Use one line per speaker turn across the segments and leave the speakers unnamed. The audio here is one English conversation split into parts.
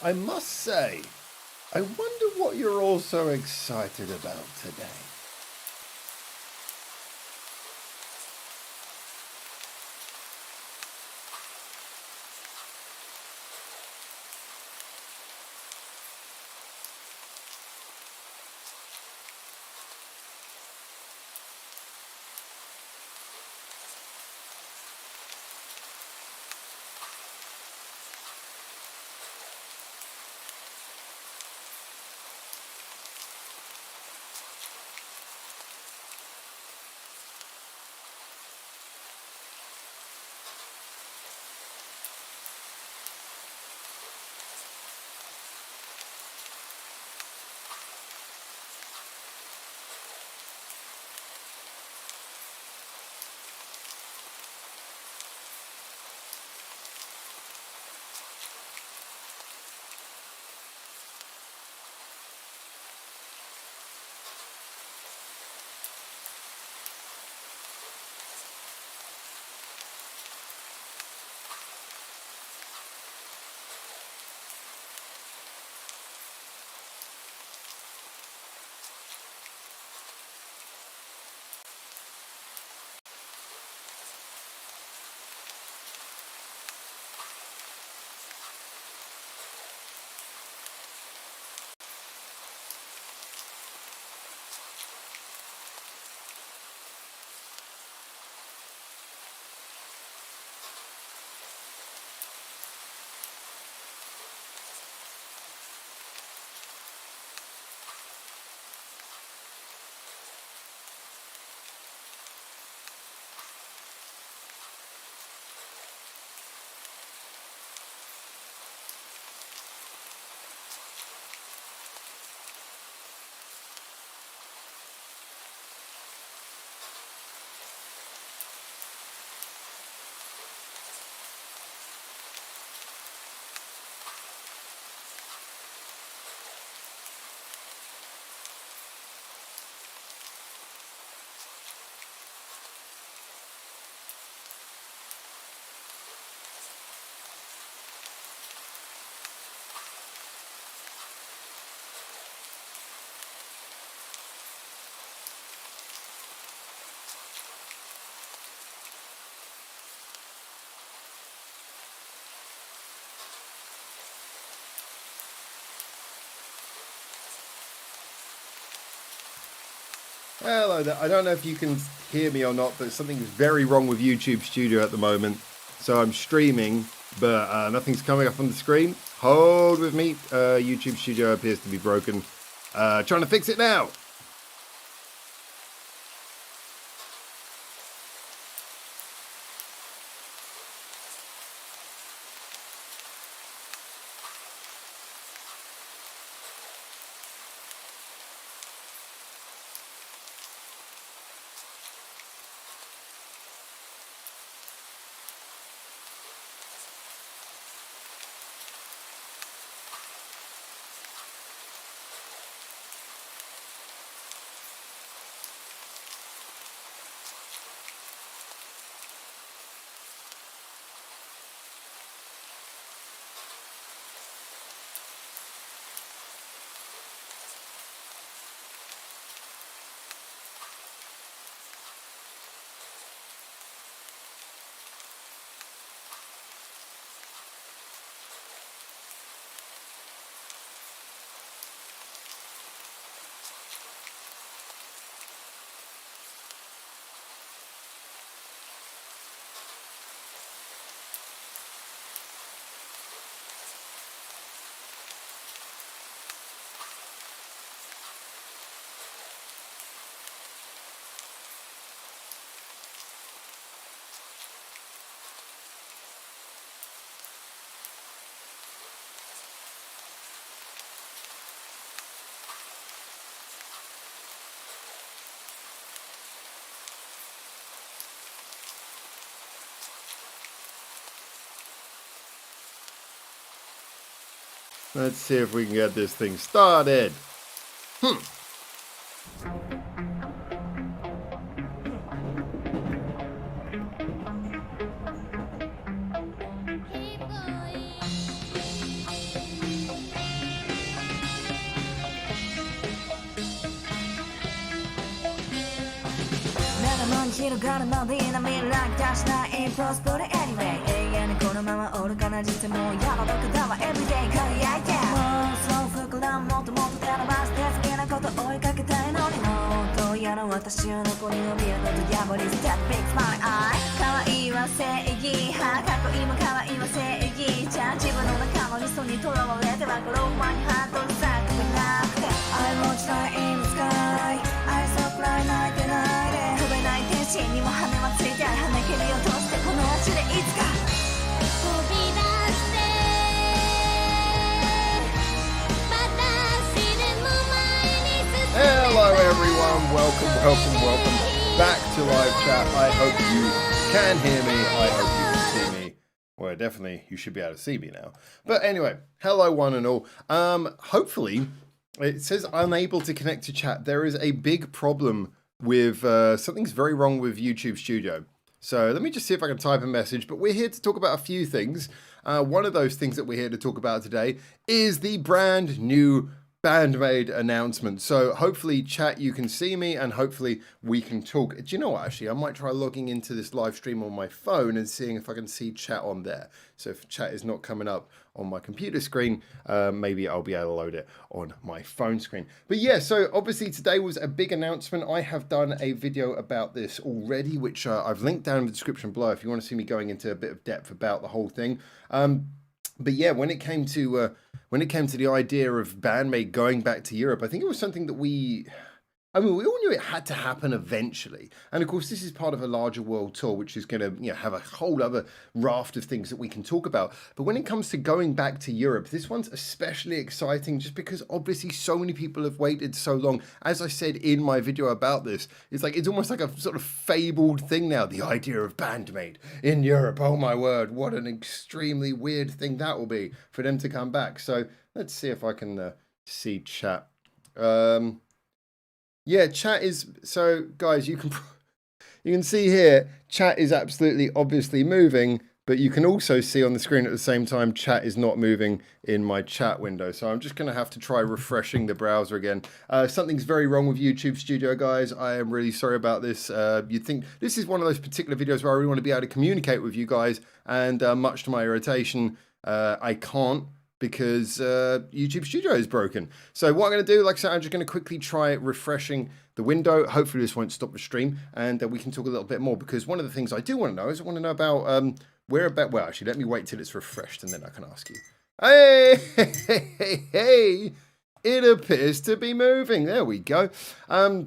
I must say, I wonder what you're all so excited about today. Hello there. I don't know if you can hear me or not, but something's very wrong with YouTube Studio at the moment. So I'm streaming, but nothing's coming up on the screen. Hold with me. YouTube Studio appears to be broken. Trying to fix it now. Let's see if we can get this thing started.
広がるまでな未来出しない Prosper anyway 永遠にこのまま愚かな人生もうやばばかだわ Everyday 輝いてもうそう膨らむもっともっと手伸ばして好きなこと追いかけたいのにもっとやら私の子に伸びるのと破り捨て Big smile eye 可愛いは正義派かっこいいも可愛いは正義じゃあ自分の中の理想にとらわれてはこの前にハートに咲くなくて I watch light in the sky I so fly 泣いてないで飛べない天使にも羽はついて跳ね蹴り落としてこの足でいつか飛び出して私でも前に進め
Hello everyone, welcome back to live chat. I hope you can hear me, I hope you can see me. Well, definitely you should be able to see me now. But anyway, hello one and all. Hopefully, it says unable to connect to chat. There is a big problem with, something's very wrong with YouTube Studio. So let me just see if I can type a message, but we're here to talk about a few things. One of those things that we're here to talk about today is the brand new BandMaid announcement. So hopefully chat, you can see me and hopefully we can talk. Do you know what, actually, I might try logging into this live stream on my phone and seeing if I can see chat on there. So if chat is not coming up on my computer screen, maybe I'll be able to load it on my phone screen. But yeah, so obviously today was a big announcement. I have done a video about this already, which I've linked down in the description below if you want to see me going into a bit of depth about the whole thing. But yeah, when it came to the idea of BandMaid going back to Europe, I think it was something that we all knew it had to happen eventually. And of course, this is part of a larger world tour, which is going to have a whole other raft of things that we can talk about. But when it comes to going back to Europe, this one's especially exciting just because obviously so many people have waited so long. As I said in my video about this, it's almost like a sort of fabled thing now, the idea of BandMaid in Europe. Oh my word, what an extremely weird thing that will be for them to come back. So let's see if I can see chat. Yeah, chat is, so guys, you can see here, chat is absolutely obviously moving, but you can also see on the screen at the same time, chat is not moving in my chat window. So I'm just going to have to try refreshing the browser again. Something's very wrong with YouTube Studio, guys. I am really sorry about this. You'd think this is one of those particular videos where I really want to be able to communicate with you guys, and much to my irritation, I can't, because YouTube Studio is broken. So what I'm going to do, like I said, I'm just going to quickly try refreshing the window. Hopefully this won't stop the stream, and we can talk a little bit more, because one of the things I do want to know is I want to know about well, actually, let me wait till it's refreshed, and then I can ask you. Hey, it appears to be moving. There we go. All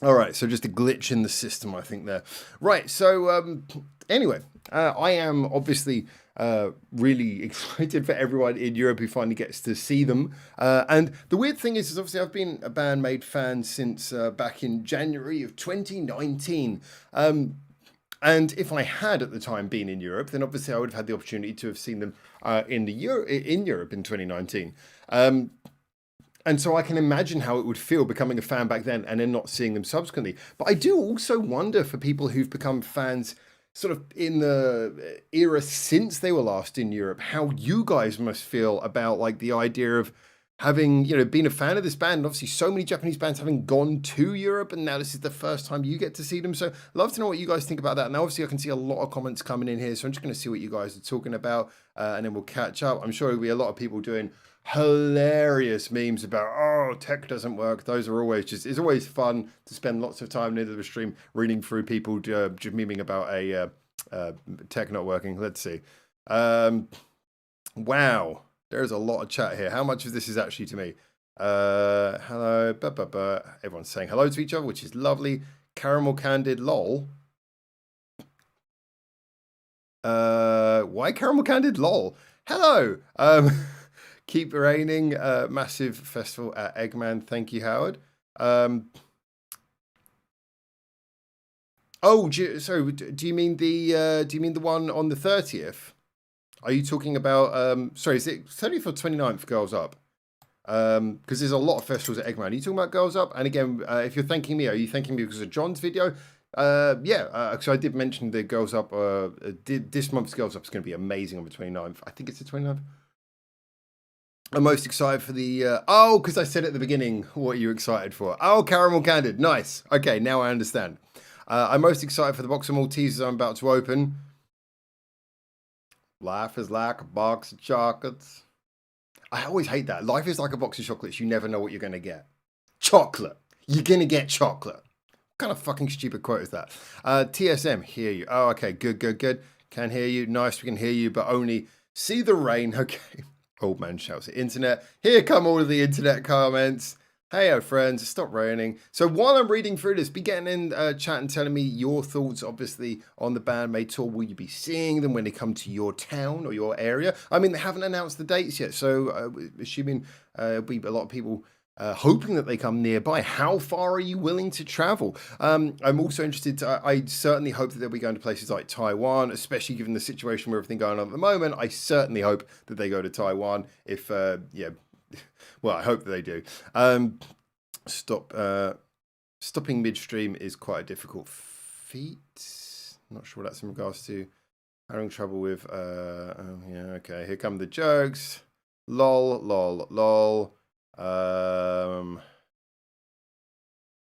right, so just a glitch in the system, I think there. Right, so anyway, I am obviously really excited for everyone in Europe who finally gets to see them. And the weird thing is obviously I've been a BandMaid fan since back in January of 2019. And if I had at the time been in Europe, then obviously I would have had the opportunity to have seen them in Europe in 2019. And so I can imagine how it would feel becoming a fan back then and then not seeing them subsequently. But I do also wonder for people who've become fans sort of in the era since they were last in Europe, how you guys must feel about like the idea of having, been a fan of this band. And obviously so many Japanese bands having gone to Europe, and now this is the first time you get to see them. So love to know what you guys think about that. And obviously I can see a lot of comments coming in here, so I'm just going to see what you guys are talking about, and then we'll catch up. I'm sure there'll be a lot of people doing hilarious memes about, oh, tech doesn't work. Those are always it's always fun to spend lots of time near the stream reading through people just memeing about a tech not working. Let's see. Wow, there's a lot of chat here. How much of this is actually to me? Hello, everyone's saying hello to each other, which is lovely. Caramel Candid lol. Why Caramel Candid lol? Hello. Keep raining. Massive festival at Eggman. Thank you, Howard. Oh, so do you mean the one on the 30th? Are you talking about sorry, is it 30th or 29th Girls Up? Because there's a lot of festivals at Eggman. Are you talking about Girls Up? And again, if you're thanking me, are you thanking me because of John's video? Yeah, because I did mention the Girls Up. This month's Girls Up is going to be amazing on the 29th. I think it's the 29th. I'm most excited for the, because I said at the beginning, what are you excited for? Oh, Caramel Candid, nice. Okay, now I understand. I'm most excited for the box of Maltesers I'm about to open. Life is like a box of chocolates. I always hate that. Life is like a box of chocolates. You never know what you're going to get. Chocolate. You're going to get chocolate. What kind of fucking stupid quote is that? TSM, hear you. Oh, okay. Good. Can hear you. Nice, we can hear you, but only see the rain. Okay. Old man shouts at internet. Here come all of the internet comments. Hey, friends, it's stopped raining. So while I'm reading through this, be getting in chat and telling me your thoughts, obviously, on the Band Maid tour. Will you be seeing them when they come to your town or your area? I mean, they haven't announced the dates yet, so assuming there'll be a lot of people hoping that they come nearby. How far are you willing to travel? I'm also interested, I certainly hope that they'll be going to places like Taiwan, especially given the situation with everything going on at the moment. I certainly hope that they go to Taiwan if, well, I hope that they do. Stopping midstream is quite a difficult feat. Not sure what that's in regards to. Having trouble with, okay, here come the jokes. Lol.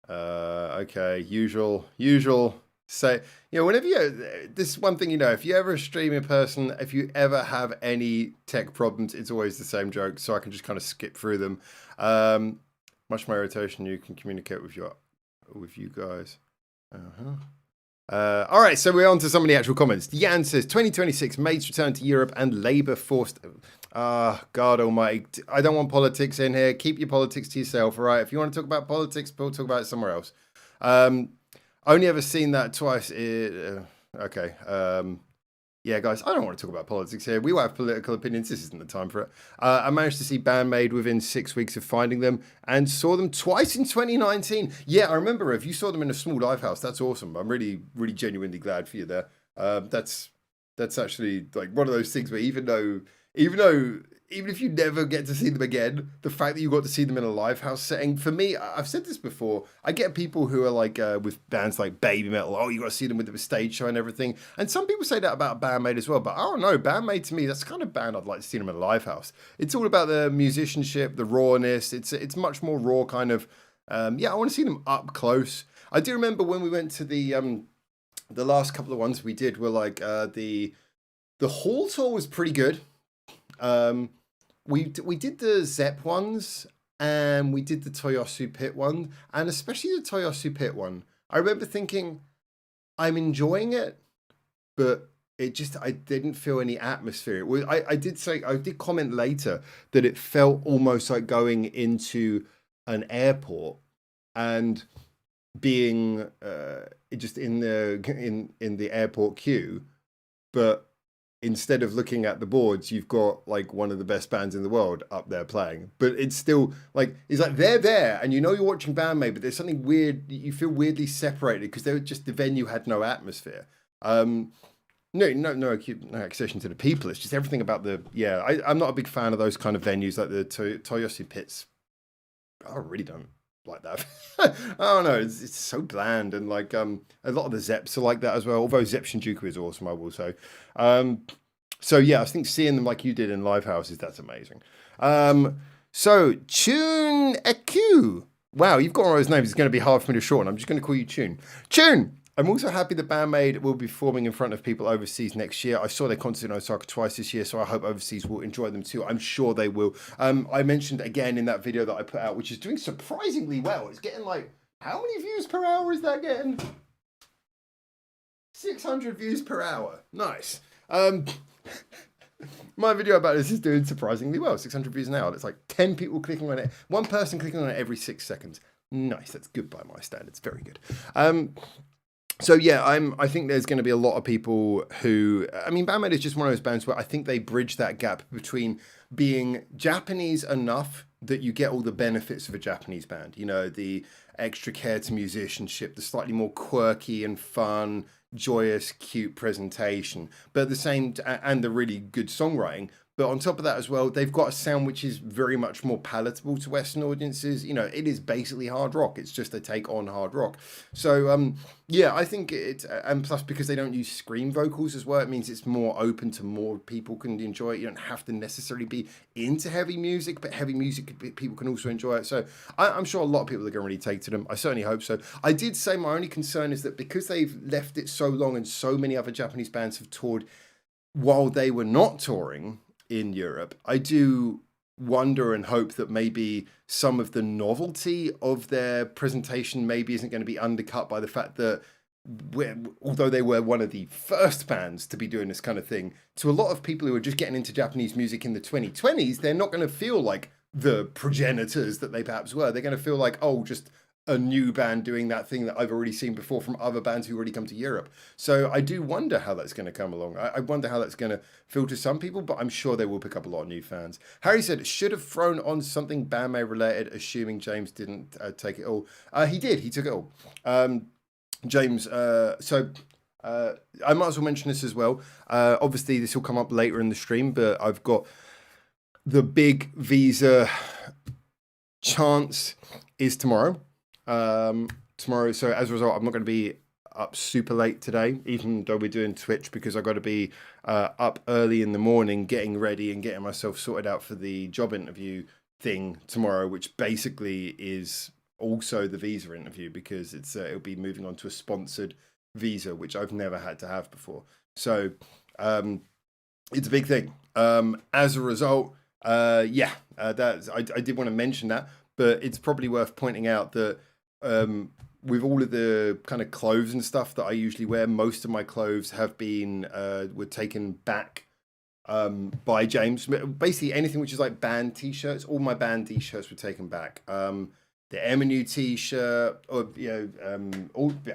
Okay, usual. Say, whenever this is one thing, if you ever stream in person, if you ever have any tech problems, it's always the same joke, so I can just kind of skip through them. Much more irritation, you can communicate with you guys. All right, so we're on to some of the actual comments. Jan says, 2026, MAID's return to Europe and Labour forced... God almighty. I don't want politics in here. Keep your politics to yourself, all right? If you want to talk about politics, we'll talk about it somewhere else. Only ever seen that twice. Okay. Yeah, guys, I don't want to talk about politics here. We will have political opinions. This isn't the time for it. I managed to see Band Maid within 6 weeks of finding them and saw them twice in 2019. Yeah, I remember if you saw them in a small live house, that's awesome. I'm really, really genuinely glad for you there. That's actually like one of those things where even if you never get to see them again, the fact that you got to see them in a live house setting, for me, I've said this before, I get people who are like, with bands like Baby Metal, oh, you got to see them with the stage show and everything. And some people say that about Band Maid as well, but I don't know, Band Maid to me, that's the kind of band I'd like to see them in a live house. It's all about the musicianship, the rawness, it's much more raw kind of, I want to see them up close. I do remember when we went to the last couple of ones we did were like, the hall tour was pretty good. We did the Zepp ones and we did the Toyosu Pit one, and especially the Toyosu Pit one. I remember thinking, I'm enjoying it, but I didn't feel any atmosphere. I did comment later that it felt almost like going into an airport and being just in the airport queue, but instead of looking at the boards, you've got like one of the best bands in the world up there playing. But it's still like, it's like they're there and you're watching Band Maid, but there's something weird. You feel weirdly separated because the venue had no atmosphere. No accession to the people. It's just everything about I'm not a big fan of those kind of venues like the Toyosu Pits. I really don't like that. I don't know. It's so bland, and like a lot of the Zeps are like that as well. Although Zepp Shinjuku is awesome, I will say. So yeah, I think seeing them like you did in live houses, that's amazing. So Tune Eku. Wow, you've got one of those names. It's going to be hard for me to shorten. I'm just going to call you Tune. Tune. I'm also happy the Band Maid will be performing in front of people overseas next year. I saw their concert in Osaka twice this year, so I hope overseas will enjoy them too. I'm sure they will. I mentioned again in that video that I put out, which is doing surprisingly well. It's getting like, how many views per hour is that getting? 600 views per hour. Nice. My video about this is doing surprisingly well. 600 views an hour. It's like 10 people clicking on it. One person clicking on it every 6 seconds. Nice. That's good by my standards. Very good. So yeah, I think there's going to be a lot of people who, I mean, Band Maid is just one of those bands where I think they bridge that gap between being Japanese enough that you get all the benefits of a Japanese band. The extra care to musicianship, the slightly more quirky and fun, joyous, cute presentation, but at the same and the really good songwriting. But on top of that as well, they've got a sound which is very much more palatable to Western audiences. You know, it is basically hard rock. It's just a take on hard rock. So, yeah, I think it, and plus because they don't use scream vocals as well, it means it's more open to more people can enjoy it. You don't have to necessarily be into heavy music, but heavy music, people can also enjoy it. So I'm sure a lot of people are going to really take to them. I certainly hope so. I did say my only concern is that because they've left it so long and so many other Japanese bands have toured while they were not touring in Europe, I do wonder and hope that maybe some of the novelty of their presentation maybe isn't going to be undercut by the fact that although they were one of the first bands to be doing this kind of thing, to a lot of people who are just getting into Japanese music in the 2020s, they're not going to feel like the progenitors that they perhaps were. They're going to feel like, oh, just a new band doing that thing that I've already seen before from other bands who already come to Europe. So I do wonder how that's going to come along. I wonder how that's going to feel to some people, but I'm sure they will pick up a lot of new fans. Harry said, should have thrown on something bandmate related, assuming James didn't take it all. He did. He took it all. James, I might as well mention this as well. Obviously, this will come up later in the stream, but I've got the big visa chance is tomorrow. Tomorrow, so as a result, I'm not going to be up super late today, even though we're doing Twitch, because I've got to be up early in the morning getting ready and getting myself sorted out for the job interview thing tomorrow, which basically is also the visa interview, because it'll be moving on to a sponsored visa, which I've never had to have before. So it's a big thing. As a result, I did want to mention that, but it's probably worth pointing out that with all of the kind of clothes and stuff that I usually wear, most of my clothes have been were taken back by James. Basically anything which is like band t-shirts, all my band t-shirts were taken back. The Eminu t-shirt, or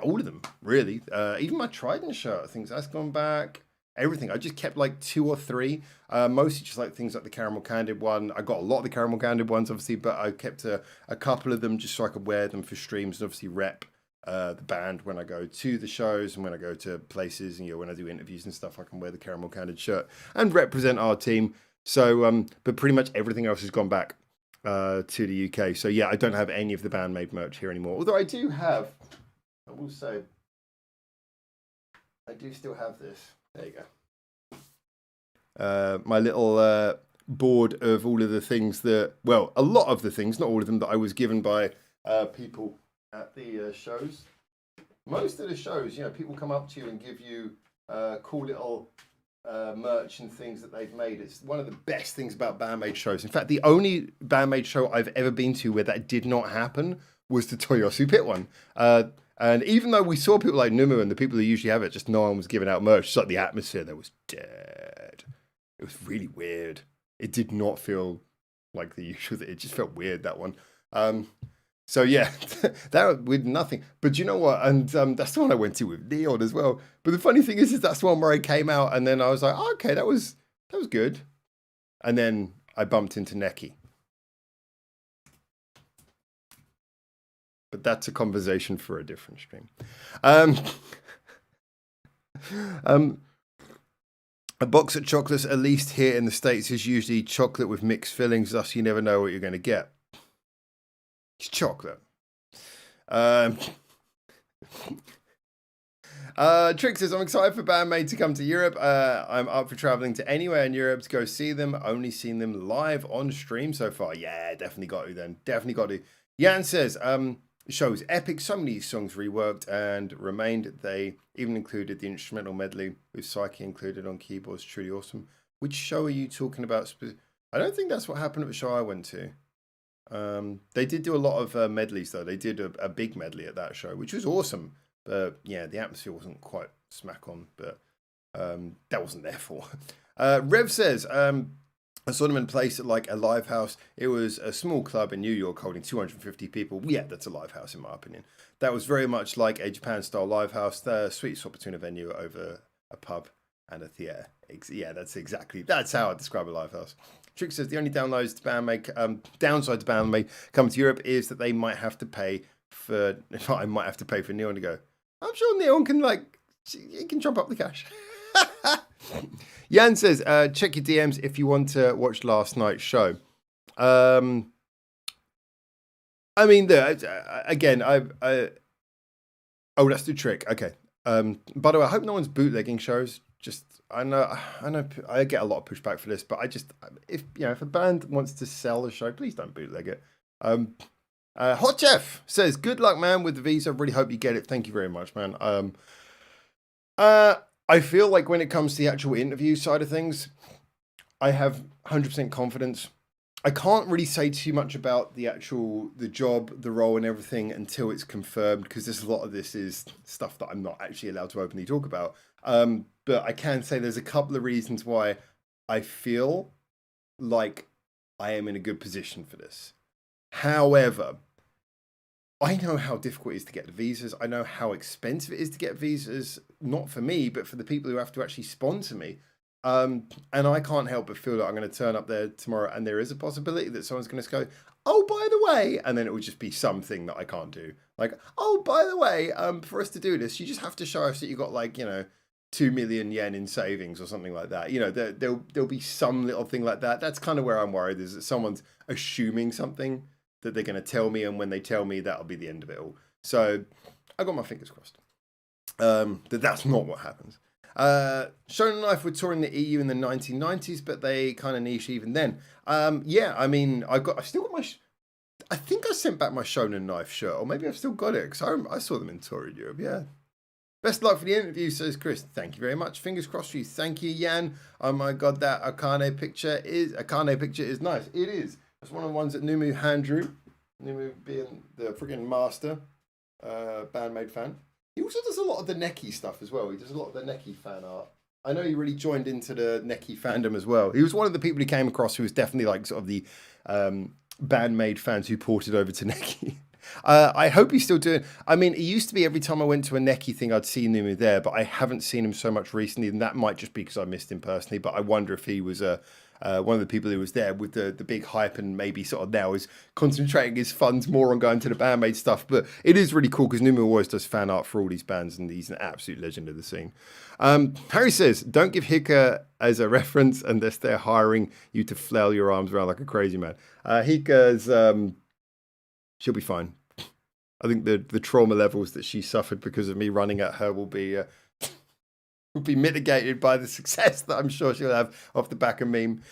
all of them really. Even my Trident shirt, I think that's gone back. Everything. I just kept like 2 or 3, mostly just like things like the caramel candied one. I got a lot of the caramel candied ones, obviously, but I kept a couple of them just so I could wear them for streams and obviously rep the band when I go to the shows and when I go to places, and when I do interviews and stuff, I can wear the caramel candied shirt and represent our team. So, but pretty much everything else has gone back to the UK. So yeah, I don't have any of the Bandmade merch here anymore. Although I do have, I will say, I do still have this. There you go. My little board of all of the things that, well, a lot of the things, not all of them, that I was given by people at the shows. Most of the shows, people come up to you and give you cool little merch and things that they've made. It's one of the best things about Bandmade shows. In fact, the only Bandmade show I've ever been to where that did not happen was the Toyosu Pit one. And even though we saw people like Numu and the people who usually have it, just no one was giving out merch. It's like the atmosphere there was dead. It was really weird. It did not feel like the usual. It just felt weird, that one. So yeah, that with nothing. But you know what? And that's the one I went to with Leon as well. But the funny thing is that's the one where I came out and then I was like, oh, okay, that was good. And then I bumped into Neki. But that's a conversation for a different stream. A box of chocolates, at least here in the States, is usually chocolate with mixed fillings, thus you never know what you're going to get. It's chocolate. Trick says, I'm excited for Bandmade to come to Europe. I'm up for traveling to anywhere in Europe to go see them. Only seen them live on stream so far. Yeah, definitely got to then. Definitely got to. Jan says, shows epic, so many songs reworked and remained. They even included the instrumental medley with Psyche included on keyboards. Truly awesome. Which show are you talking about? I don't think that's what happened at the show I went to. They did do a lot of medleys though. They did a big medley at that show, which was awesome. But yeah, the atmosphere wasn't quite smack on, but that wasn't their fault. Rev says, I saw them in a place like a live house. It was a small club in New York holding 250 people. Yeah, that's a live house in my opinion. That was very much like a Japan-style live house. The sweet spot between a venue over a pub and a theatre. Yeah, that's how I describe a live house. Trick says the only downside to Bandmade coming to Europe is that they might have to pay for. I might have to pay for Neon to go. I'm sure Neon can he can jump up the cash. Jan says, check your DMs if you want to watch last night's show. I mean, again, oh, that's the trick. Okay. By the way, I hope no one's bootlegging shows. Just, I know, I get a lot of pushback for this, but if a band wants to sell a show, please don't bootleg it. Hot Chef says, good luck, man, with the visa. Really hope you get it. Thank you very much, man. I feel like when it comes to the actual interview side of things, I have 100% confidence. I can't really say too much about the job, the role and everything until it's confirmed, because there's a lot of this is stuff that I'm not actually allowed to openly talk about. But I can say there's a couple of reasons why I feel like I am in a good position for this. However, I know how difficult it is to get the visas. I know how expensive it is to get visas, not for me, but for the people who have to actually sponsor me. And I can't help but feel that I'm going to turn up there tomorrow and there is a possibility that someone's going to go, oh, by the way, and then it will just be something that I can't do. Like, oh, by the way, for us to do this, you just have to show us that you got 2 million yen in savings or something like that. There'll be some little thing like that. That's kind of where I'm worried, is that someone's assuming something that they're going to tell me, and when they tell me, that'll be the end of it all. So I got my fingers crossed that's not what happens. Shonen Knife were touring the EU in the 1990s, but they kind of niche even then. Yeah, I mean, I've still got my. I think I sent back my Shonen Knife shirt, or maybe I've still got it, because I saw them in tour in Europe. Yeah. Best luck for the interview, says Chris. Thank you very much. Fingers crossed for you. Thank you, Jan. Oh my God, that Akane picture is nice. It is. It's one of the ones that Numu hand drew. Numu being the friggin' master bandmade fan. He also does a lot of the Neki stuff as well. He does a lot of the Neki fan art. I know he really joined into the Neki fandom as well. He was one of the people he came across who was definitely sort of the bandmade fans who ported over to Neki. I hope he's still doing. I mean, it used to be every time I went to a Neki thing, I'd see Numu there, but I haven't seen him so much recently, and that might just be because I missed him personally. But I wonder if he was one of the people who was there with the big hype, and maybe sort of now is concentrating his funds more on going to the bandmade stuff. But it is really cool because Numu always does fan art for all these bands, and he's an absolute legend of the scene. Harry says, don't give Hika as a reference unless they're hiring you to flail your arms around like a crazy man. Hika's she'll be fine. I think the trauma levels that she suffered because of me running at her will be mitigated by the success that I'm sure she'll have off the back of meme.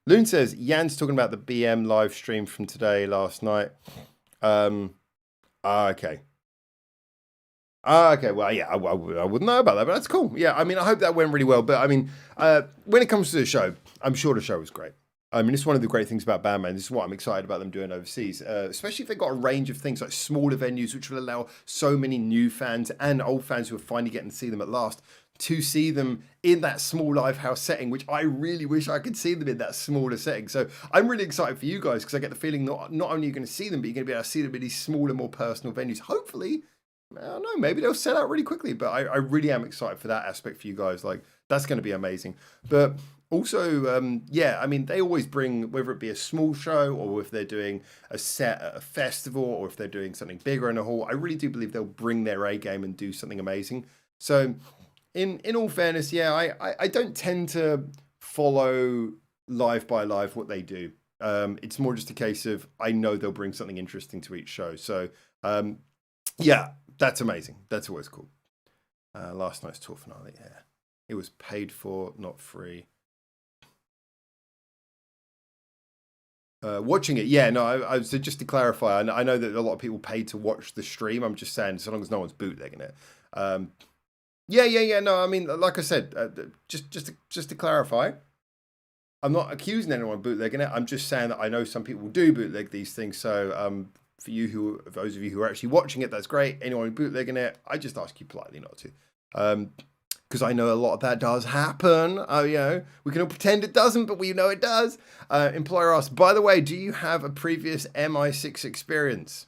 Loon says, Jan's talking about the BM live stream from last night. Okay. Okay, well, yeah, I wouldn't know about that, but that's cool. Yeah, I mean, I hope that went really well. But I mean, when it comes to the show, I'm sure the show was great. I mean, it's one of the great things about Bandman. This is what I'm excited about them doing overseas, especially if they've got a range of things like smaller venues, which will allow so many new fans and old fans who are finally getting to see them at last to see them in that small live house setting, which I really wish I could see them in that smaller setting. So I'm really excited for you guys because I get the feeling not only are you going to see them, but you're going to be able to see them in these smaller, more personal venues. Hopefully, I don't know, maybe they'll sell out really quickly, but I really am excited for that aspect for you guys. Like, that's going to be amazing. But also, yeah, I mean, they always bring, whether it be a small show or if they're doing a set at a festival or if they're doing something bigger in a hall, I really do believe they'll bring their A game and do something amazing. So in all fairness, yeah, I don't tend to follow live by live what they do. It's more just a case of I know they'll bring something interesting to each show. So, yeah, that's amazing. That's always cool. Last night's tour finale, yeah. It was paid for, not free. Watching it, yeah, no, so just to clarify, I know that a lot of people paid to watch the stream. I'm just saying, so long as no one's bootlegging it. Yeah, no, I mean, like I said, just to clarify, I'm not accusing anyone of bootlegging it. I'm just saying that I know some people do bootleg these things. So for those of you who are actually watching it, that's great. Anyone bootlegging it, I just ask you politely not to. Because I know a lot of that does happen. You know, we can all pretend it doesn't, but we know it does. Employer asks, by the way, do you have a previous MI6 experience?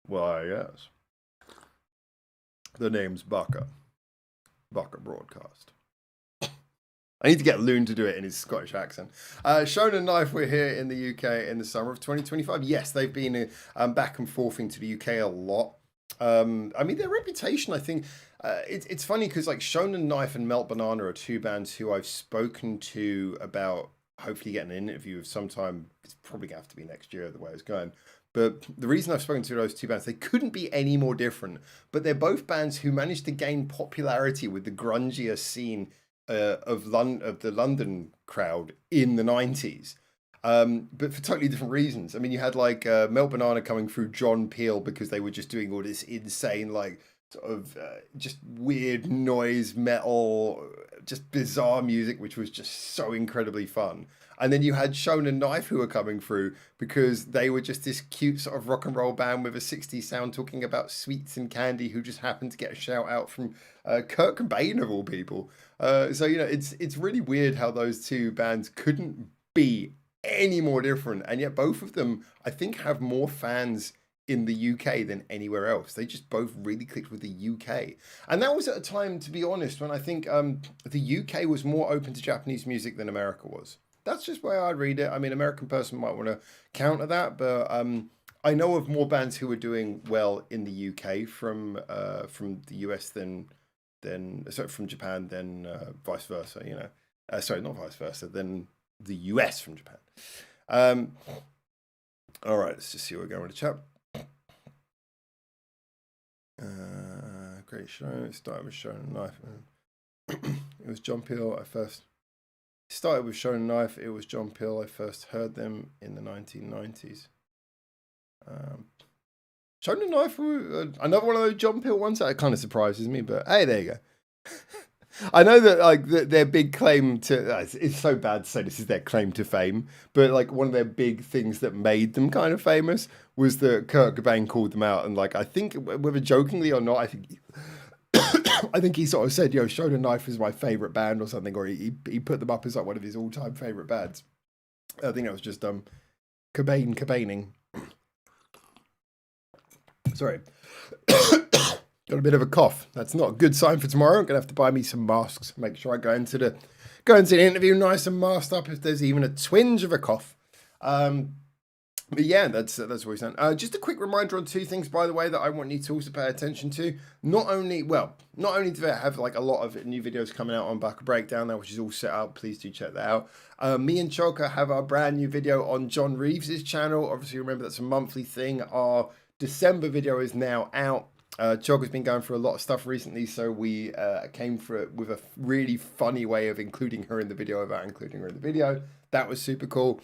Why, yes. The name's Baka. Baka Broadcast. I need to get Loon to do it in his Scottish accent. Shonen Knife, we're here in the UK in the summer of 2025. Yes, they've been back and forth into the UK a lot. I mean, their reputation, I think, it's funny because like Shonen Knife and Melt Banana are two bands who I've spoken to about hopefully getting an interview of sometime. It's probably gonna have to be next year the way it's going. But the reason I've spoken to those two bands, they couldn't be any more different. But they're both bands who managed to gain popularity with the grungier scene of the London crowd in the 90s. But for totally different reasons. I mean, you had like Melt Banana coming through John Peel because they were just doing all this insane, like, sort of just weird noise metal, just bizarre music, which was just so incredibly fun. And then you had Shonen Knife who were coming through because they were just this cute sort of rock and roll band with a 60s sound talking about sweets and candy who just happened to get a shout out from Kurt Cobain of all people. So, you know, it's really weird how those two bands couldn't be any more different, and yet both of them I think have more fans in the UK than anywhere else. They just both really clicked with the UK, and that was at a time, to be honest, when I think the UK was more open to Japanese music than America was. That's just why I read it. I mean, American person might want to counter that, but I know of more bands who are doing well in the UK from the US than sorry, from Japan than vice versa. You know, sorry, not vice versa, than the US from Japan. All right, let's just see where we're going with the chat. Great show. It started with Shonen Knife. It was John Peel. Started with Shonen Knife. It was John Peel. I first heard them in the 1990s. Shonen Knife, another one of those John Peel ones. That kind of surprises me, but hey, there you go. I know that like their big claim to it's so bad to say this is their claim to fame, but like one of their big things that made them kind of famous was that Kurt Cobain called them out, and like I think whether jokingly or not, I think I think he sort of said, "Yo, Shonen Knife is my favorite band" or something, or he put them up as like one of his all time favorite bands. I think that was just Cobaining. Sorry. Got a bit of a cough. That's not a good sign for tomorrow. I'm gonna have to buy me some masks. Make sure I go into the interview nice and masked up if there's even a twinge of a cough. But yeah, that's what he's done. Just a quick reminder on two things, by the way, that I want you to also pay attention to. Not only do they have like a lot of new videos coming out on Baka Breakdown now, which is all set up. Please do check that out. Me and CHOKA have our brand new video on John Reeves' channel. Obviously, remember that's a monthly thing. Our December video is now out. CHOKA's been going through a lot of stuff recently, so we came for it with a really funny way of including her in the video without including her in the video. That was super cool.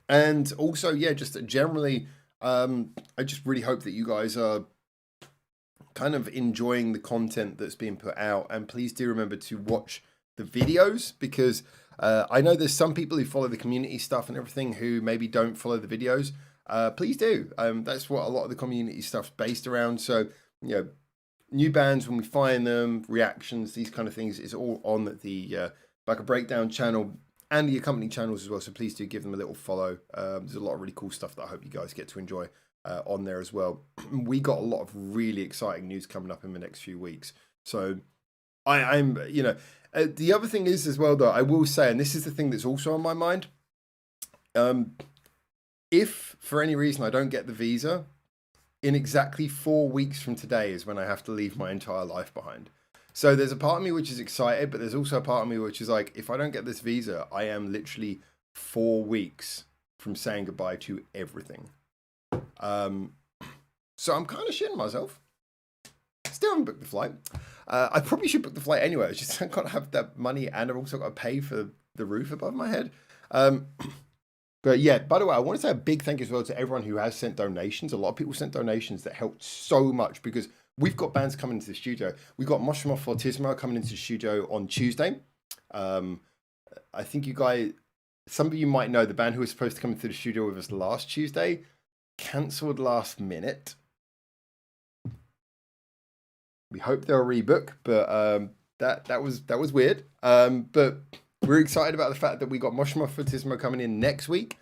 And also, yeah, just generally, I just really hope that you guys are kind of enjoying the content that's being put out. And please do remember to watch the videos, because I know there's some people who follow the community stuff and everything who maybe don't follow the videos. Please do. That's what a lot of the community stuff's based around. So, you know, new bands, when we find them, reactions, these kind of things, is all on the Baka Breakdown channel and the accompanying channels as well. So please do give them a little follow. There's a lot of really cool stuff that I hope you guys get to enjoy on there as well. We got a lot of really exciting news coming up in the next few weeks. So I'm, you know, the other thing is as well, though, I will say, and this is the thing that's also on my mind. If for any reason I don't get the visa, in exactly 4 weeks from today is when I have to leave my entire life behind. So there's a part of me which is excited, but there's also a part of me which is like, if I don't get this visa, I am literally 4 weeks from saying goodbye to everything. So I'm kind of shitting myself. Still haven't booked the flight. I probably should book the flight anyway. It's just I've got to have that money, and I've also got to pay for the roof above my head. But yeah, by the way, I want to say a big thank you as well to everyone who has sent donations. A lot of people sent donations that helped so much, because we've got bands coming into the studio. We've got Mushroom of Fortismo coming into the studio on Tuesday. I think you guys, some of you might know the band who was supposed to come into the studio with us last Tuesday cancelled last minute. We hope they'll rebook, but that was weird. But we're excited about the fact that we got Mushroom of Fortismo coming in next week.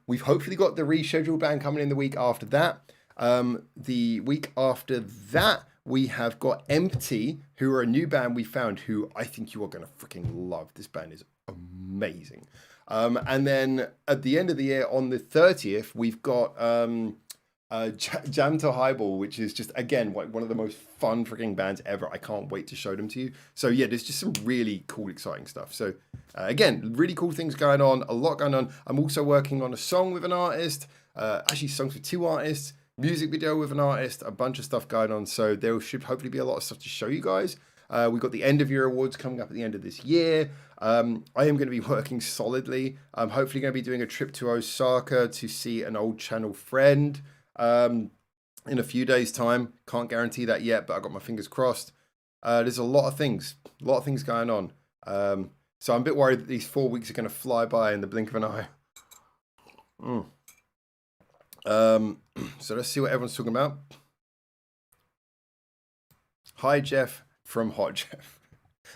We've hopefully got the rescheduled band coming in the week after that. The week after that, we have got Empty, who are a new band we found, who I think you are going to freaking love. This band is amazing. And then at the end of the year, on the 30th, we've got Jam to Highball, which is just again like one of the most fun freaking bands ever. I can't wait to show them to you. So yeah, there's just some really cool, exciting stuff. So again, really cool things going on. A lot going on. I'm also working on a song with an artist. Actually, songs with 2 artists. Music video with an artist. A bunch of stuff going on. So there should hopefully be a lot of stuff to show you guys. We've got the end of year awards coming up at the end of this year. I am going to be working solidly. I'm hopefully going to be doing a trip to Osaka to see an old channel friend in a few days' time. Can't guarantee that yet, but I got my fingers crossed. There's a lot of things going on. So I'm a bit worried that these 4 weeks are going to fly by in the blink of an eye. So let's see what everyone's talking about. Hi, Jeff. From Hot Jeff.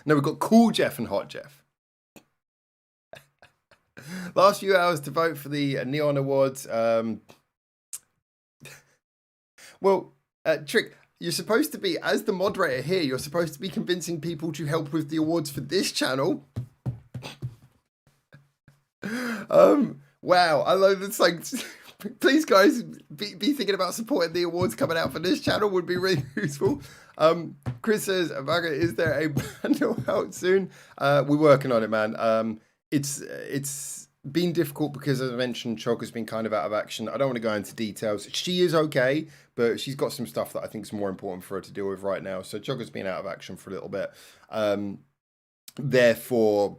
No, we've got Cool Jeff and Hot Jeff. Last few hours to vote for the Neon Awards. Well, Trick, you're supposed to be, as the moderator here, you're supposed to be convincing people to help with the awards for this channel. Wow, I love it's like... Please, guys, be thinking about supporting the awards coming out for this channel would be really useful. Chris says, Vaga, is there a bundle out soon? We're working on it, man. It's been difficult because, as I mentioned, CHOKA's been kind of out of action. I don't want to go into details. She is okay, but she's got some stuff that I think is more important for her to deal with right now. So CHOKA's been out of action for a little bit. Therefore,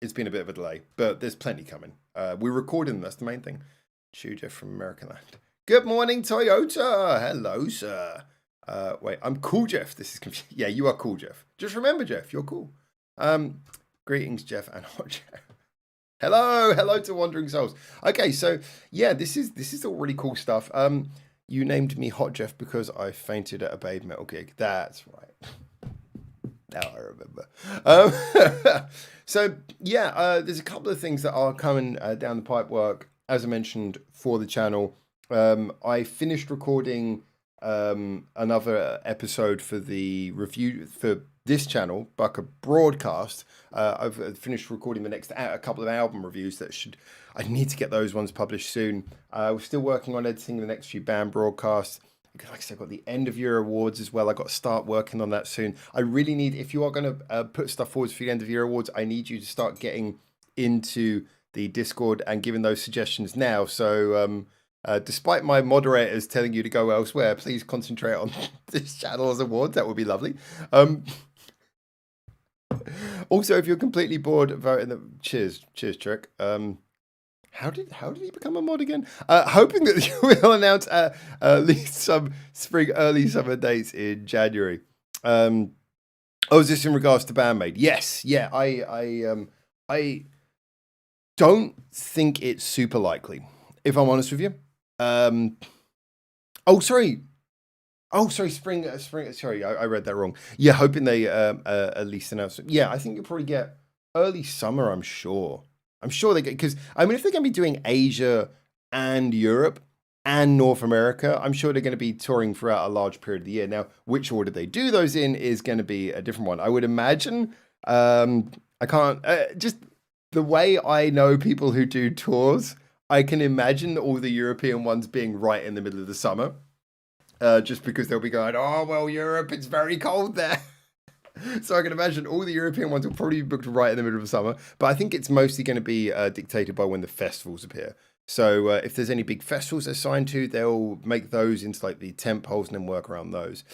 it's been a bit of a delay, but there's plenty coming. We're recording, that's the main thing. Jeff from American Land. Good morning, Toyota. Hello, sir. Wait, I'm Cool Jeff. This is confusing. Yeah, you are Cool Jeff. Just remember, Jeff, you're cool. Greetings, Jeff and Hot Jeff. Hello to Wandering Souls. Okay, so yeah, this is all really cool stuff. You named me Hot Jeff because I fainted at a Babe Metal gig. That's right. Now I remember. So yeah, there's a couple of things that are coming down the pipe work. As I mentioned, for the channel, I finished recording another episode for the review for this channel, Bucker Broadcast. I've finished recording the next a couple of album reviews I need to get those ones published soon. We're still working on editing the next few band broadcasts. Like I said, I've got the end of year awards as well. I've got to start working on that soon. I really need, if you are going to put stuff forward for the end of year awards, I need you to start getting into the Discord and giving those suggestions now. So despite my moderators telling you to go elsewhere, please concentrate on this channel's awards. That would be lovely. Also, if you're completely bored of voting, cheers, Trick. How did he become a mod again? Hoping that you will announce at least some early summer dates in January. Is this in regards to BandMaid? Yes, yeah. I don't think it's super likely, if I'm honest with you. Sorry, spring. Sorry, I read that wrong. Yeah, hoping they at least announce it. Yeah, I think you'll probably get early summer. I'm sure they get, because I mean, if they're going to be doing Asia and Europe and North America, I'm sure they're going to be touring throughout a large period of the year. Now, which order they do those in is going to be a different one. I would imagine. I can't just. The way I know people who do tours, I can imagine all the European ones being right in the middle of the summer. Just because they'll be going, oh, well, Europe, it's very cold there. So I can imagine all the European ones will probably be booked right in the middle of the summer. But I think it's mostly going to be dictated by when the festivals appear. So if there's any big festivals they're signed to, they'll make those into like the tent poles and then work around those.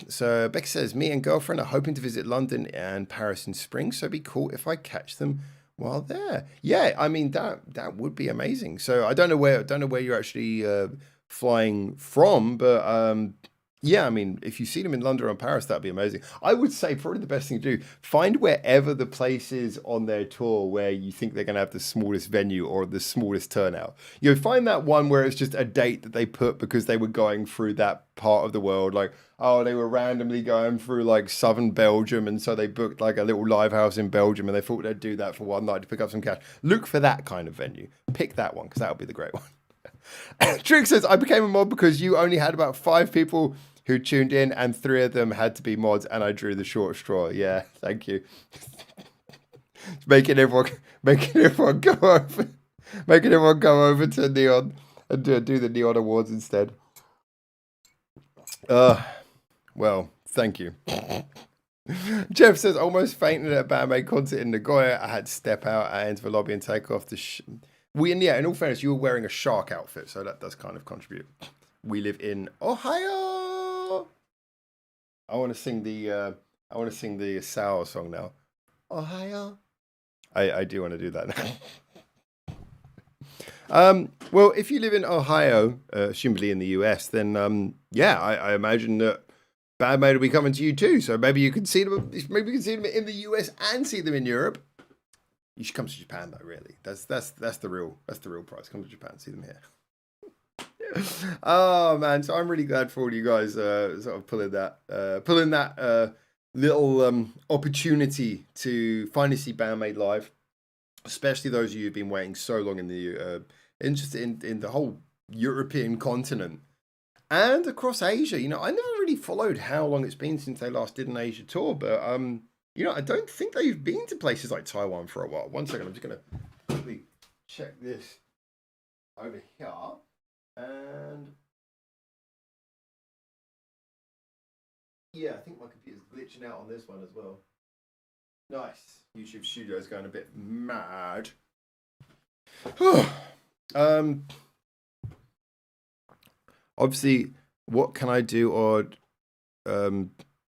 So Becky says, me and girlfriend are hoping to visit London and Paris in spring, so it'd be cool if I catch them while there. Yeah, I mean that would be amazing. So I don't know where you're actually flying from, but yeah, I mean, if you see them in London or Paris, that'd be amazing. I would say probably the best thing to do, find wherever the place is on their tour where you think they're going to have the smallest venue or the smallest turnout. You know, find that one where it's just a date that they put because they were going through that part of the world. Like, oh, they were randomly going through like southern Belgium, and so they booked like a little live house in Belgium, and they thought they'd do that for one night to pick up some cash. Look for that kind of venue. Pick that one, because that'll be the great one. Trick says, I became a mod because you only had about 5 people who tuned in, and 3 of them had to be mods, and I drew the short straw. Yeah, thank you. making everyone go over to Neon. and do the Neon Awards instead. Well, thank you. Jeff says, almost fainted at a bandmate concert in Nagoya. I had to step out and enter the lobby and take off the... in all fairness, you were wearing a shark outfit, so that does kind of contribute. We live in Ohio. I want to sing the Sour song now. Ohio. I do want to do that now. Well, if you live in Ohio, assumably in the US, then I imagine that Bandmate will be coming to you too. So maybe you can see them. Maybe you can see them in the US and see them in Europe. You should come to Japan though. Really, that's the real price. Come to Japan, see them here. Oh man, so I'm really glad for all you guys sort of pulling that little opportunity to finally see Bandmate live, especially those of you who've been waiting so long in the in the whole European continent and across Asia. You know, I never really followed how long it's been since they last did an Asia tour, but you know, I don't think they've been to places like Taiwan for a while. One second, I'm just gonna quickly check this over here. And yeah, I think my computer's glitching out on this one as well. Nice. YouTube Studio's going a bit mad. Obviously, what can I do? Or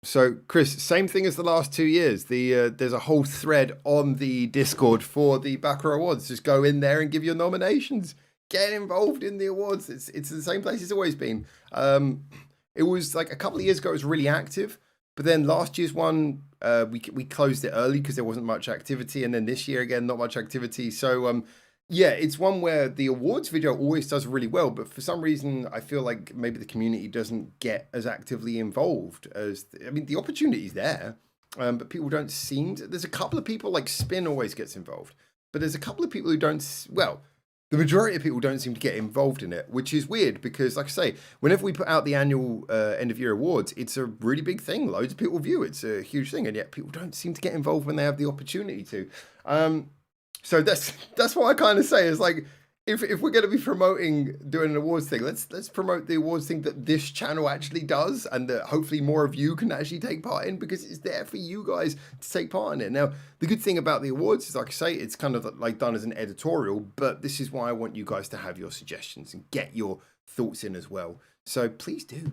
so, Chris, same thing as the last 2 years. There's a whole thread on the Discord for the Baccarat Awards. Just go in there and give your nominations. Get involved in the awards. It's the same place it's always been. It was like a couple of years ago, it was really active. But then last year's one, we closed it early because there wasn't much activity. And then this year, again, not much activity. So, yeah, it's one where the awards video always does really well. But for some reason, I feel like maybe the community doesn't get as actively involved as... I mean, the opportunity's there. But people don't seem to... There's a couple of people, like Spin always gets involved. But there's a couple of people who don't... Well... The majority of people don't seem to get involved in it, which is weird because, like I say, whenever we put out the annual end-of-year awards, it's a really big thing. Loads of people view it. It's a huge thing, and yet people don't seem to get involved when they have the opportunity to. So that's what I kind of say is like, if we're going to be doing an awards thing, let's promote the awards thing that this channel actually does, and that hopefully more of you can actually take part in because it's there for you guys to take part in it. Now, the good thing about the awards is, like I say, it's kind of like done as an editorial, but this is why I want you guys to have your suggestions and get your thoughts in as well. So please do.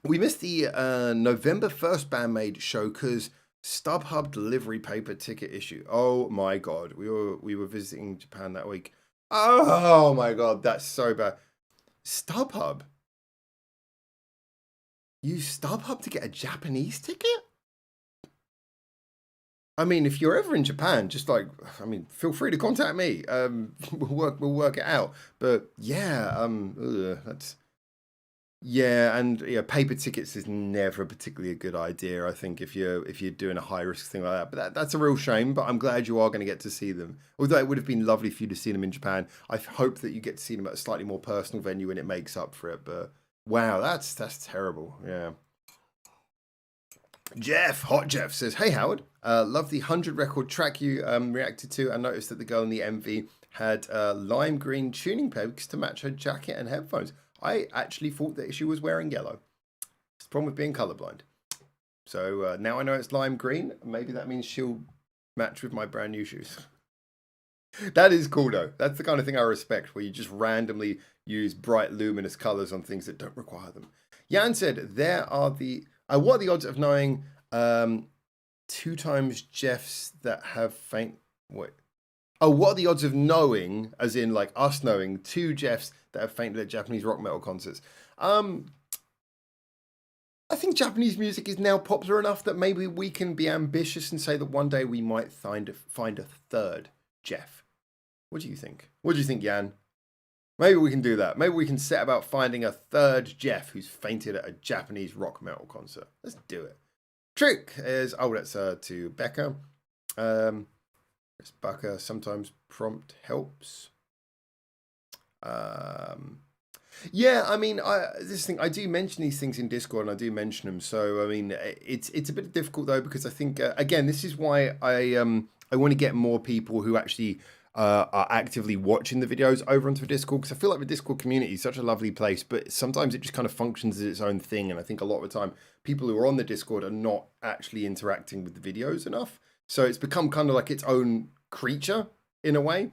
We missed the November 1st Bandmate show because StubHub delivery paper ticket issue. Oh my god, we were visiting Japan that week. Oh my god, that's so bad. StubHub. Use StubHub to get a Japanese ticket? I mean, if you're ever in Japan, just like, I mean, feel free to contact me. We'll work it out. But yeah, that's. Yeah, and paper tickets is never particularly a good idea. I think if you're doing a high risk thing like that, but that's a real shame. But I'm glad you are going to get to see them. Although it would have been lovely for you to see them in Japan. I hope that you get to see them at a slightly more personal venue and it makes up for it. But wow, that's terrible. Yeah. Hot Jeff says, "Hey Howard, love the 100 record track you reacted to. I noticed that the girl in the MV had lime green tuning pegs to match her jacket and headphones. I actually thought that she was wearing yellow. It's the problem with being colorblind. So now I know it's lime green. Maybe that means she'll match with my brand new shoes." That is cool though. That's the kind of thing I respect, where you just randomly use bright luminous colors on things that don't require them. Jan said, what are the odds of knowing 2 times Jeffs that have faint... Wait. Oh, what are the odds of knowing, as in like us knowing, 2 Jeffs that have fainted at Japanese rock metal concerts? I think Japanese music is now popular enough that maybe we can be ambitious and say that one day we might find a 3rd Jeff. What do you think? What do you think, Jan? Maybe we can do that. Maybe we can set about finding a 3rd Jeff who's fainted at a Japanese rock metal concert. Let's do it. Trick is... Oh, that's to Becca. Becca, sometimes prompt helps. Yeah, I mean, I do mention these things in Discord, and I do mention them. So, I mean, it's a bit difficult though, because I think again, this is why I want to get more people who actually are actively watching the videos over onto the Discord, because I feel like the Discord community is such a lovely place, but sometimes it just kind of functions as its own thing. And I think a lot of the time people who are on the Discord are not actually interacting with the videos enough. So it's become kind of like its own creature in a way.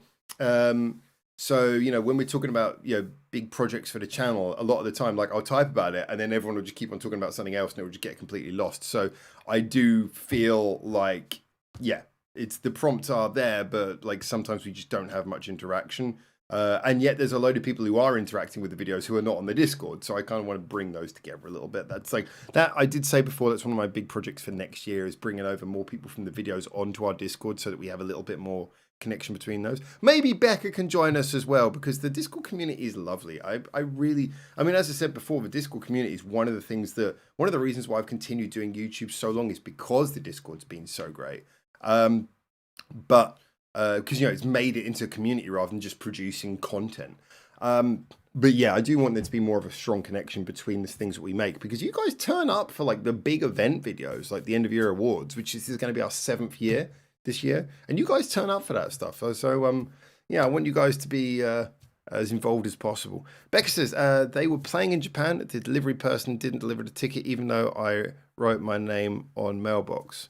So, you know, when we're talking about, you know, big projects for the channel, a lot of the time, like I'll type about it and then everyone will just keep on talking about something else and it will just get completely lost. So I do feel like, yeah, it's the prompts are there, but like sometimes we just don't have much interaction. And yet there's a load of people who are interacting with the videos who are not on the Discord. So I kind of want to bring those together a little bit. That's like that I did say before, that's one of my big projects for next year, is bringing over more people from the videos onto our Discord so that we have a little bit more connection between those. Maybe Becca can join us as well, because the Discord community is lovely. I mean, as I said before, the Discord community is one of the reasons why I've continued doing YouTube so long, is because the Discord's been so great. But because, you know, it's made it into a community rather than just producing content. But yeah, I do want there to be more of a strong connection between the things that we make, because you guys turn up for like the big event videos, like the end of year awards, which is going to be our 7th year this year, and you guys turn up for that stuff. So yeah, I want you guys to be as involved as possible. Becca says they were playing in Japan. The delivery person didn't deliver the ticket, even though I wrote my name on mailbox.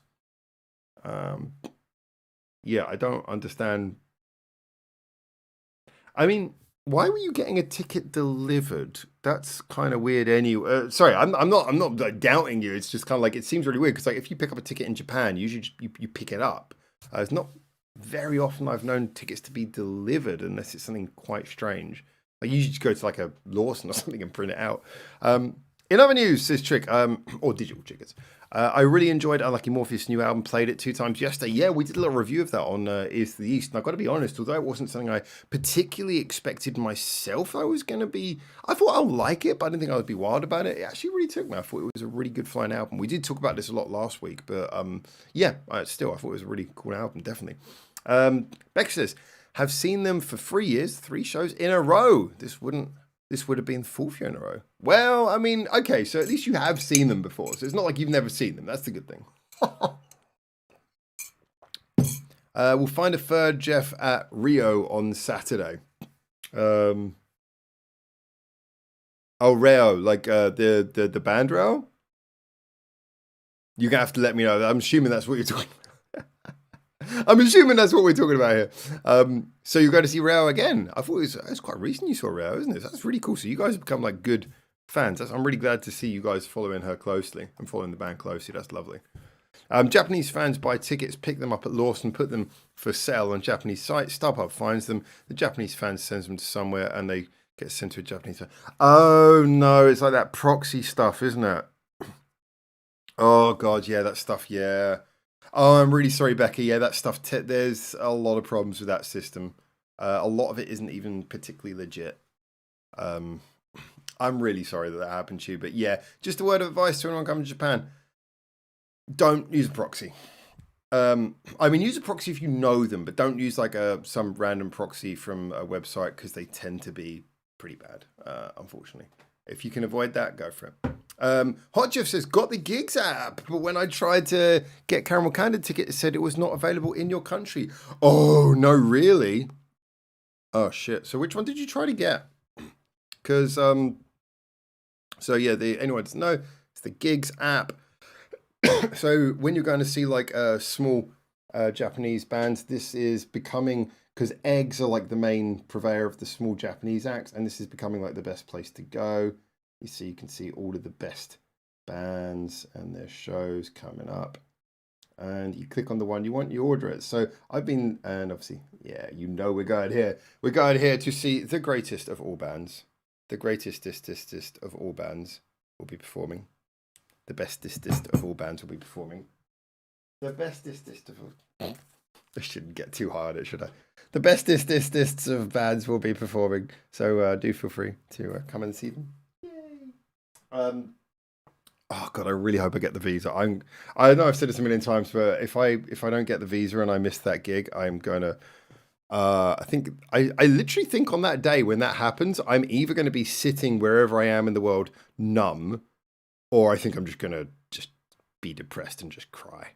Yeah, I don't understand. I mean, why were you getting a ticket delivered? That's kind of weird. Anyway, sorry, I'm not like, doubting you. It's just kind of like, it seems really weird, because like if you pick up a ticket in Japan, usually you pick it up. It's not very often I've known tickets to be delivered unless it's something quite strange. I usually just go to like a Lawson or something and print it out. In other news, says Trick, or digital tickets. I really enjoyed Unlucky Morpheus' new album, played it 2 times yesterday. Yeah, we did a little review of that on Ears to the East. And I've got to be honest, although it wasn't something I particularly expected myself I was going to be, I thought I'll like it, but I didn't think I would be wild about it. It actually really took me. I thought it was a really good flying album. We did talk about this a lot last week, but yeah, I thought it was a really cool album, definitely. Beck says, have seen them for 3 years, 3 shows in a row. This would have been the 4th year in a row. Well, I mean, okay, so at least you have seen them before. So it's not like you've never seen them. That's the good thing. We'll find a third Jeff at Rio on Saturday. Oh, Rio, like the band Rio? You're going to have to let me know. I'm assuming that's what you're talking about. I'm assuming that's what we're talking about here. So you're going to see Rio again. I thought it was quite recent you saw Rio, isn't it? That's really cool. So you guys have become like good fans. I'm really glad to see you guys following her closely and following the band closely. That's lovely. Japanese fans buy tickets, pick them up at Lawson, put them for sale on Japanese sites. StubHub finds them. The Japanese fan sends them to somewhere and they get sent to a Japanese fan. Oh no, it's like that proxy stuff, isn't it? Oh God, yeah, that stuff, yeah. Oh, I'm really sorry, Becky. Yeah, that stuff, there's a lot of problems with that system. A lot of it isn't even particularly legit. I'm really sorry that happened to you. But yeah, just a word of advice to anyone coming to Japan. Don't use a proxy. I mean, use a proxy if you know them, but don't use like some random proxy from a website, because they tend to be pretty bad, unfortunately. If you can avoid that, go for it. Hot Jeff says, got the Gigs app, but when I tried to get Caramel Candid ticket, it said it was not available in your country. Oh, no, really? Oh, shit. So which one did you try to get? Because, so yeah, anyone doesn't know, it's the Gigs app. So when you're going to see like small Japanese bands, this is becoming, because Eggs are like the main purveyor of the small Japanese acts, and this is becoming like the best place to go. You can see all of the best bands and their shows coming up, and you click on the one you want, you order it. So and obviously, yeah, you know, we're going here to see the greatest of all bands. The greatest of all bands will be performing. The bestest of all bands will be performing. The bestest of all. I shouldn't get too hard on it, should I? The bestest of bands will be performing. So do feel free to come and see them. Oh God, I really hope I get the visa. I know I've said this a million times, but if I don't get the visa and I miss that gig, I'm gonna. I literally think on that day when that happens, I'm either going to be sitting wherever I am in the world, numb, or I think I'm just gonna be depressed and just cry.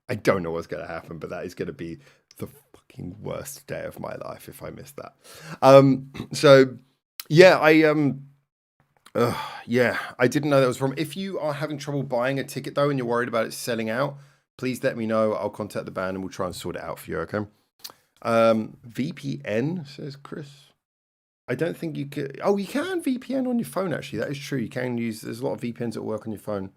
I don't know what's going to happen, but that is going to be the fucking worst day of my life if I missed that. So yeah, I didn't know that was from. If you are having trouble buying a ticket though and you're worried about it selling out, please let me know. I'll contact the band and we'll try and sort it out for you, okay? VPN, says Chris. I don't think you could. Oh, you can VPN on your phone, actually. That is true. You can use, there's a lot of VPNs that work on your phone.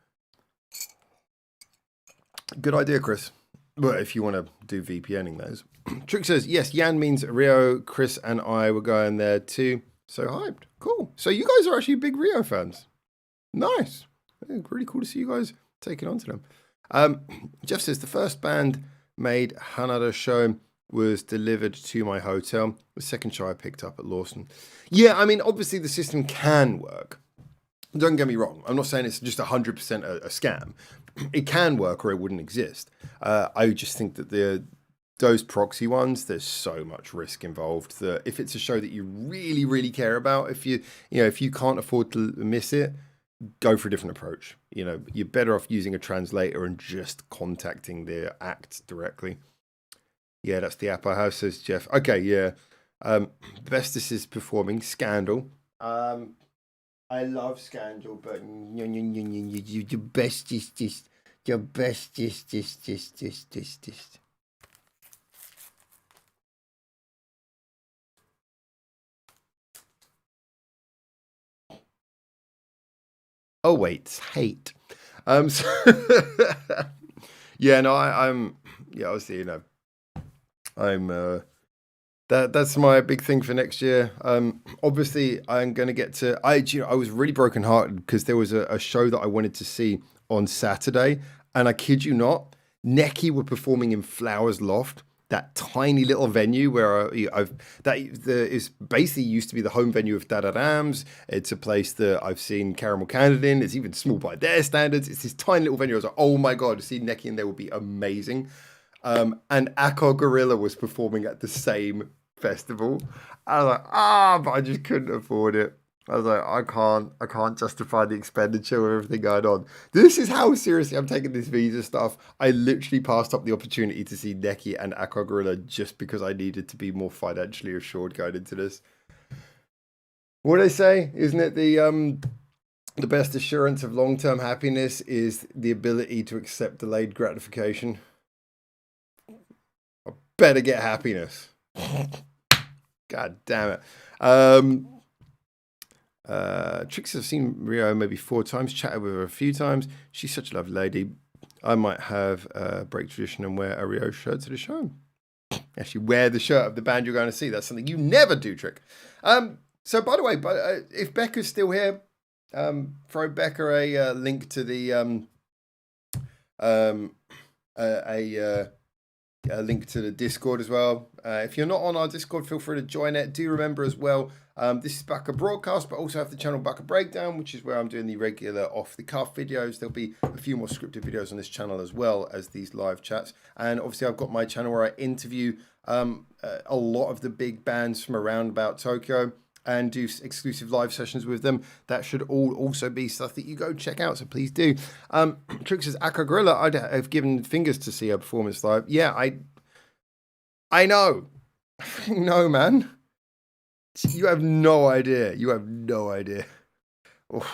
Good idea, Chris. Well, if you want to do VPNing those. Trick says, yes, Jan means Rio. Chris and I were going there too. So hyped. Cool. So you guys are actually big Rio fans. Nice. Really cool to see you guys taking on to them. Jeff says, the first band MAID Hanada show was delivered to my hotel. The second show I picked up at Lawson. Yeah, I mean, obviously the system can work. Don't get me wrong. I'm not saying it's just 100% a scam. It can work or it wouldn't exist. I just think that those proxy ones, there's so much risk involved that if it's a show that you really, really care about, if you can't afford to miss it, go for a different approach. You're better off using a translator and just contacting the act directly. Yeah, that's the app I have, says Jeff. Okay, yeah. Bestis is performing Scandal. I love Scandal, but your best is just, your best is just. Oh wait, it's hate. Yeah, no, I'm obviously, I'm that's my big thing for next year. Obviously I'm going to get to, I was really brokenhearted because there was a show that I wanted to see on Saturday, and I kid you not, Neki were performing in Flowers Loft, that tiny little venue where is basically used to be the home venue of Dada Rams. It's a place that I've seen Caramel Candid in. It's even small by their standards. It's this tiny little venue. I was like, oh my God, to see Neki in there would be amazing. And Akko Gorilla was performing at the same festival. I was like, but I just couldn't afford it. I was like, I can't justify the expenditure with everything going on. This is how seriously I'm taking this visa stuff. I literally passed up the opportunity to see Neki and Akko Gorilla just because I needed to be more financially assured going into this. What do they say? Isn't it the best assurance of long-term happiness is the ability to accept delayed gratification? I better get happiness. God damn it. Trix, I've seen Rio maybe 4 times, chatted with her a few times. She's such a lovely lady. I might have a break tradition and wear a Rio shirt to the show. Actually, wear the shirt of the band you're going to see. That's something you never do, Trick. So, by the way, if Becca's still here, throw Becca a link to the a link to the Discord as well. If you're not on our Discord, feel free to join it. Do remember as well, this is Baka Broadcast, but also have the channel Baka Breakdown, which is where I'm doing the regular off-the-cuff videos. There'll be a few more scripted videos on this channel as well as these live chats. And obviously I've got my channel where I interview a lot of the big bands from around about Tokyo and do exclusive live sessions with them. That should all also be stuff that you go check out, so please do. Trix says, Akko Gorilla, I'd have given fingers to see her performance live. Yeah, I know. No, man. You have no idea. You have no idea. Hot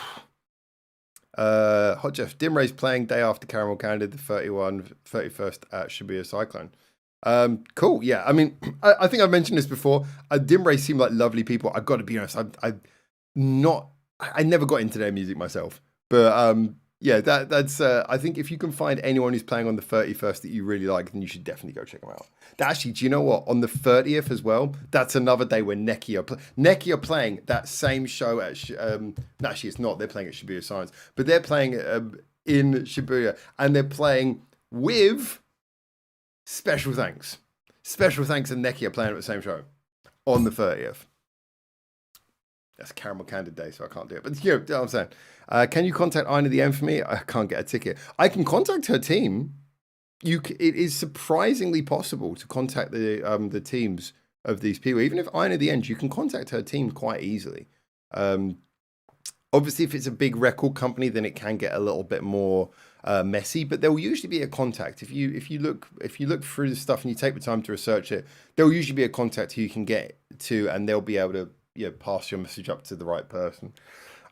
Jeff, Dimray's playing day after Caramel Candid, the 31st at Shibuya Cyclone. Cool. Yeah. I mean, I think I've mentioned this before. Dimray seem like lovely people. I've got to be honest. I never got into their music myself, but yeah, that's. I think if you can find anyone who's playing on the 31st that you really like, then you should definitely go check them out. Actually, do you know what? On the 30th as well, that's another day when Neki are playing that same show at. Actually, it's not. They're playing at Shibuya Science, but they're playing in Shibuya, and they're playing with. Special thanks and Neki are playing at the same show on the 30th. That's Caramel Candid Day, so I can't do it. But you know what I'm saying. Can you contact Ina the M for me? I can't get a ticket. I can contact her team. It is surprisingly possible to contact the teams of these people. Even if Ina the End, you can contact her team quite easily. Obviously, if it's a big record company, then it can get a little bit more messy. But there will usually be a contact if you look through the stuff and you take the time to research it. There will usually be a contact who you can get to, and they'll be able to pass your message up to the right person.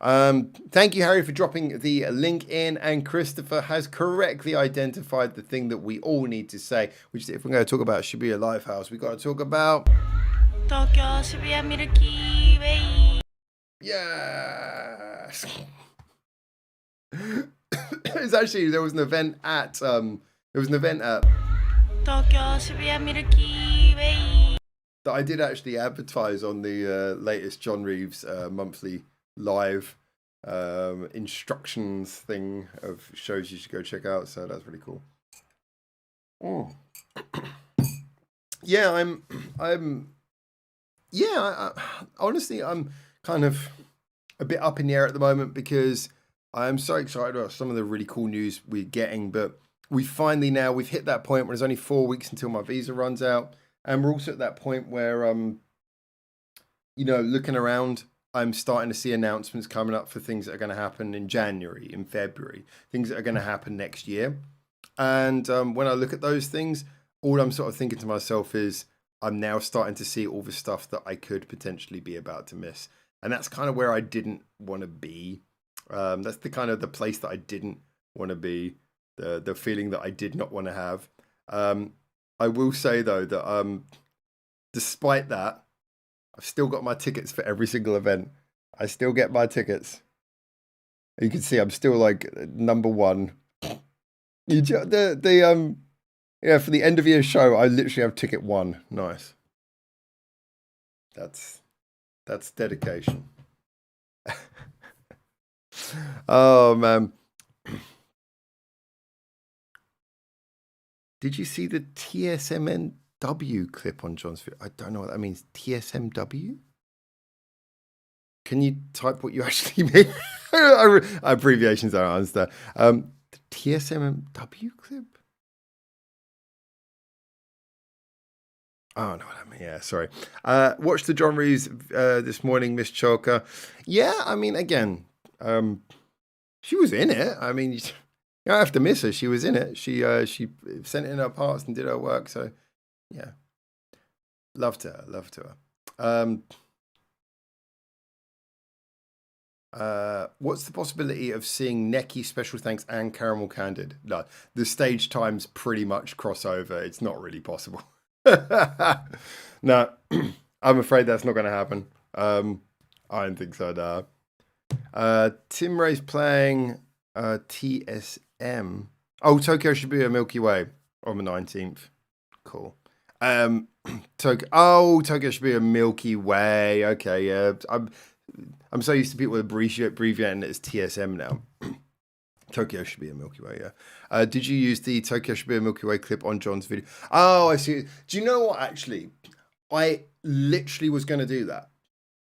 Thank you, Harry, for dropping the link in, and Christopher has correctly identified the thing that we all need to say, which is if we're going to talk about Shibuya Lifehouse, we've got to talk about
Tokyo Shibuya Milky Way.
Yes. It's actually there was an event at Tokyo
Shibuya Milky Way
that I did actually advertise on the latest John Reeves monthly live instructions thing of shows you should go check out. So that's really cool. Yeah, honestly, I'm kind of a bit up in the air at the moment because I'm so excited about some of the really cool news we're getting. But we've hit that point where there's only 4 weeks until my visa runs out. And we're also at that point where, looking around, I'm starting to see announcements coming up for things that are going to happen in January, in February, things that are going to happen next year. And when I look at those things, all I'm sort of thinking to myself is I'm now starting to see all the stuff that I could potentially be about to miss. And that's kind of where I didn't want to be. That's the kind of the place that I didn't want to be, the feeling that I did not want to have. I will say, though, that despite that, I've still got my tickets for every single event. I still get my tickets. You can see I'm still like number one. For the end of year show, I literally have ticket 1. Nice. That's dedication. Oh man. Did you see the TSMW clip on John's video? I don't know what that means. TSMW? Can you type what you actually mean? Abbreviations, I don't understand. The TSMW clip? Oh, no, what I mean. Yeah, sorry. Watched the John Reeves this morning, Miss Choka. Yeah, I mean, again, she was in it. I mean, you don't have to miss her. She was in it. She sent in her parts and did her work. So, yeah, loved her. What's the possibility of seeing Neki Special Thanks and Caramel Candid? No, the stage times pretty much crossover. It's not really possible. No, I'm afraid that's not going to happen. I don't think so. No. Tim Ray's playing TSM. Oh, Tokyo Shibuya Milky Way on the 19th. Cool. Tokyo Shibuya Milky Way. Okay, yeah. I'm so used to people abbreviating it as TSM now. Tokyo Shibuya Milky Way, yeah. Did you use the Tokyo Shibuya Milky Way clip on John's video? Oh, I see. Do you know what, actually? I literally was going to do that.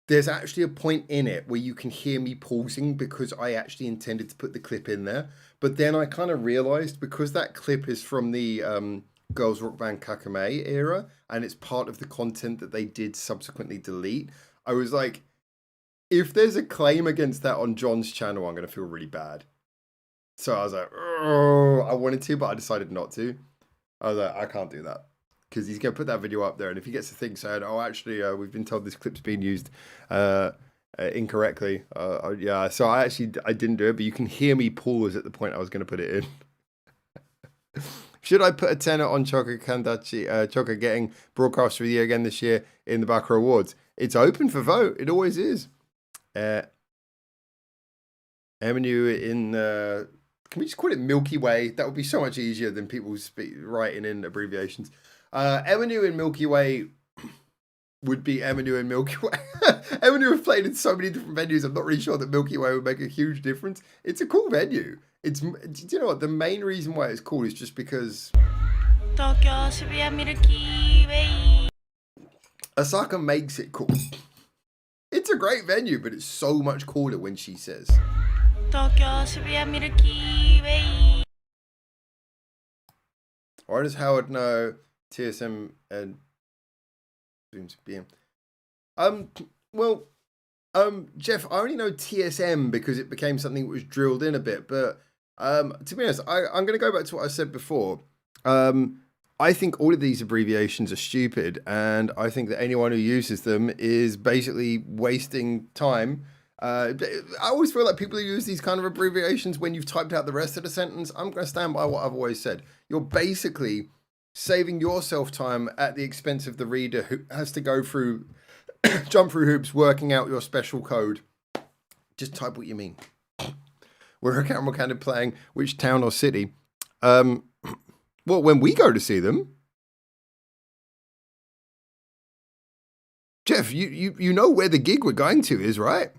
There's actually a point in it where you can hear me pausing because I actually intended to put the clip in there. But then I kind of realized because that clip is from the Girls Rock Band Kakame era and it's part of the content that they did subsequently delete, I was like, if there's a claim against that on John's channel, I'm going to feel really bad. So I was like, oh, I wanted to, but I decided not to. I was like, I can't do that. Because he's going to put that video up there. And if he gets a thing saying, oh, actually, we've been told this clip's been used incorrectly. Yeah, so I didn't do it. But you can hear me pause at the point I was going to put it in. Should I put a tenner on CHOKA CHOKA getting Broadcaster of the Year again this year in the Bakra Awards? It's open for vote. It always is. Eminu in... can we just call it Milky Way? That would be so much easier than people writing in abbreviations. Eminu in Milky Way would be Eminu in Milky Way. Eminu have played in so many different venues. I'm not really sure that Milky Way would make a huge difference. It's a cool venue. Do you know what? The main reason why it's cool is just because
Tokyo Shibuya Milky Way.
Asaka makes it cool. It's a great venue, but it's so much cooler when she says
Tokyo Shibuya Milky Way.
Why does Howard know TSM and seems to be well, Jeff, I only know TSM because it became something that was drilled in a bit. But to be honest, I'm going to go back to what I said before. I think all of these abbreviations are stupid, and I think that anyone who uses them is basically wasting time. I always feel like people who use these kind of abbreviations when you've typed out the rest of the sentence, I'm going to stand by what I've always said. You're basically saving yourself time at the expense of the reader who has to go through, jump through hoops, working out your special code. Just type what you mean. We're a Caramel Candid playing which town or city. Well, when we go to see them, Jeff, you know where the gig we're going to is, right?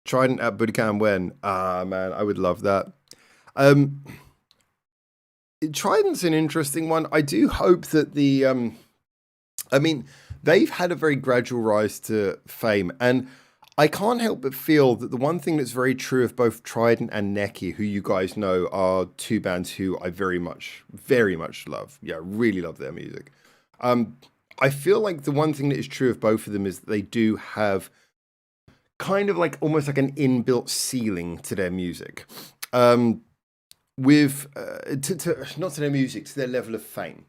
Trident at Budokan when? Ah, man, I would love that. Trident's an interesting one. I do hope that they've had a very gradual rise to fame, and I can't help but feel that the one thing that's very true of both Trident and Neki, who you guys know are two bands who I very much love. Yeah, really love their music. I feel like the one thing that is true of both of them is that they do have kind of like almost like an inbuilt ceiling to their music. With not to their music, to their level of fame.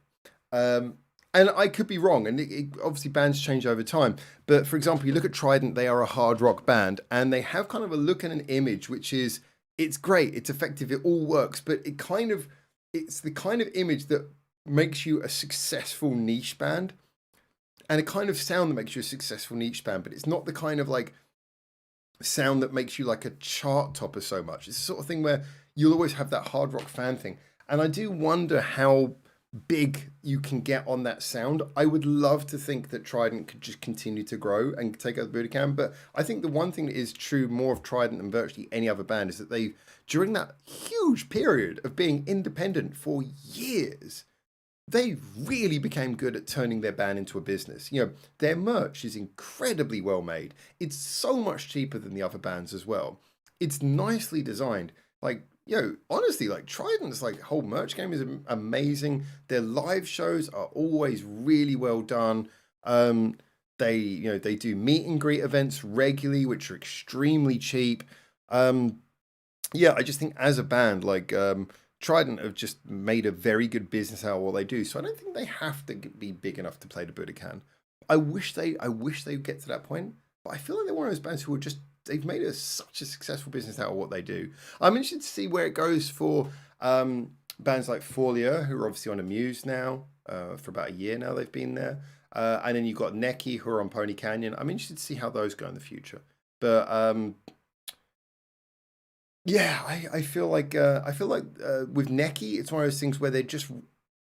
And I could be wrong, and obviously bands change over time. But for example, you look at Trident, they are a hard rock band, and they have kind of a look and an image, which is, it's great, it's effective, it all works, but it's the kind of image that makes you a successful niche band, and a kind of sound that makes you a successful niche band, but it's not the kind of like sound that makes you like a chart topper so much. It's the sort of thing where you'll always have that hard rock fan thing. And I do wonder how big you can get on that sound. I would love to think that Trident could just continue to grow and take over the Budokan, but I think the one thing that is true more of Trident than virtually any other band is that they, during that huge period of being independent for years, they really became good at turning their band into a business. You know, their merch is incredibly well made. It's so much cheaper than the other bands as well. It's nicely designed. Like, honestly, like Trident's like whole merch game is amazing. Their live shows are always really well done. They do meet and greet events regularly, which are extremely cheap. I just think as a band, like Trident have just made a very good business out of what they do. So I don't think they have to be big enough to play the Budokan. I wish they get to that point, but I feel like they're one of those bands who are just, they've made such a successful business out of what they do. I'm interested to see where it goes for bands like Folia, who are obviously on Amuse now. For about a year now they've been there. And then you've got Neki, who are on Pony Canyon. I'm interested to see how those go in the future. But I feel like with Neki, it's one of those things where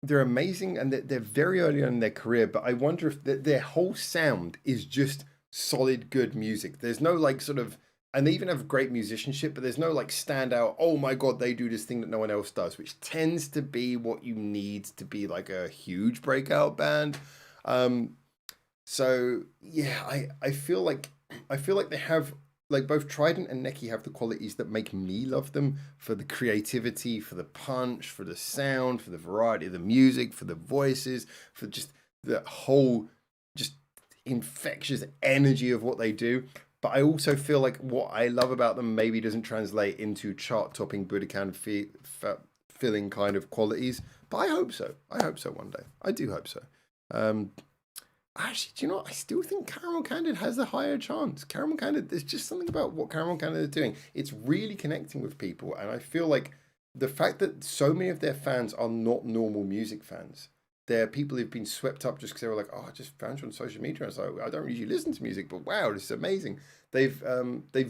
they're amazing and they're very early on in their career. But I wonder if their whole sound is just solid, good music. There's no like sort of, and they even have great musicianship, but there's no like standout, oh my God, they do this thing that no one else does, which tends to be what you need to be like a huge breakout band. I feel like they have, like both Trident and Neki have the qualities that make me love them, for the creativity, for the punch, for the sound, for the variety of the music, for the voices, for just the whole just infectious energy of what they do. But I also feel like what I love about them maybe doesn't translate into chart-topping Budokan filling kind of qualities. But I hope so. I hope so one day. I do hope so. Actually, do you know what? I still think Caramel Candid has a higher chance. Caramel Candid, there's just something about what Caramel Candid are doing. It's really connecting with people. And I feel like the fact that so many of their fans are not normal music fans. They're people who've been swept up just because they were like, oh, I just found you on social media. I was like, I don't usually listen to music, but wow, this is amazing. They've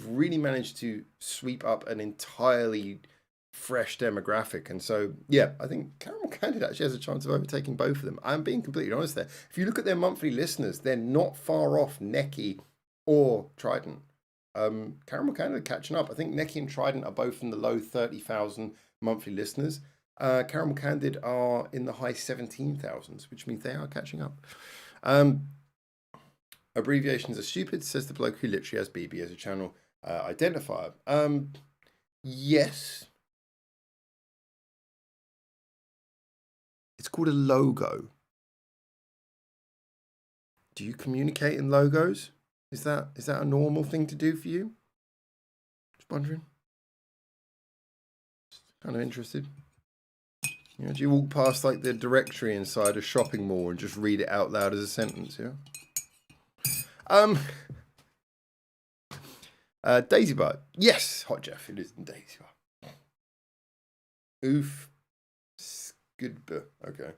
really managed to sweep up an entirely fresh demographic. And so, yeah, I think Caramel Candid actually has a chance of overtaking both of them. I'm being completely honest there. If you look at their monthly listeners, they're not far off Neki or Trident. Caramel Candid are catching up. I think Neki and Trident are both in the low 30,000 monthly listeners. Caramel Candid are in the high 17,000s, which means they are catching up. Abbreviations are stupid, says the bloke who literally has BB as a channel identifier. Yes. It's called a logo. do you communicate in logos? Is that a normal thing to do for you? Just wondering. Just kind of interested. You know, do you walk past like the directory inside a shopping mall and just read it out loud as a sentence? Yeah. Daisy Bar. Yes, Hot Jeff. It is Daisy Bar. Oof. Skidba. Okay.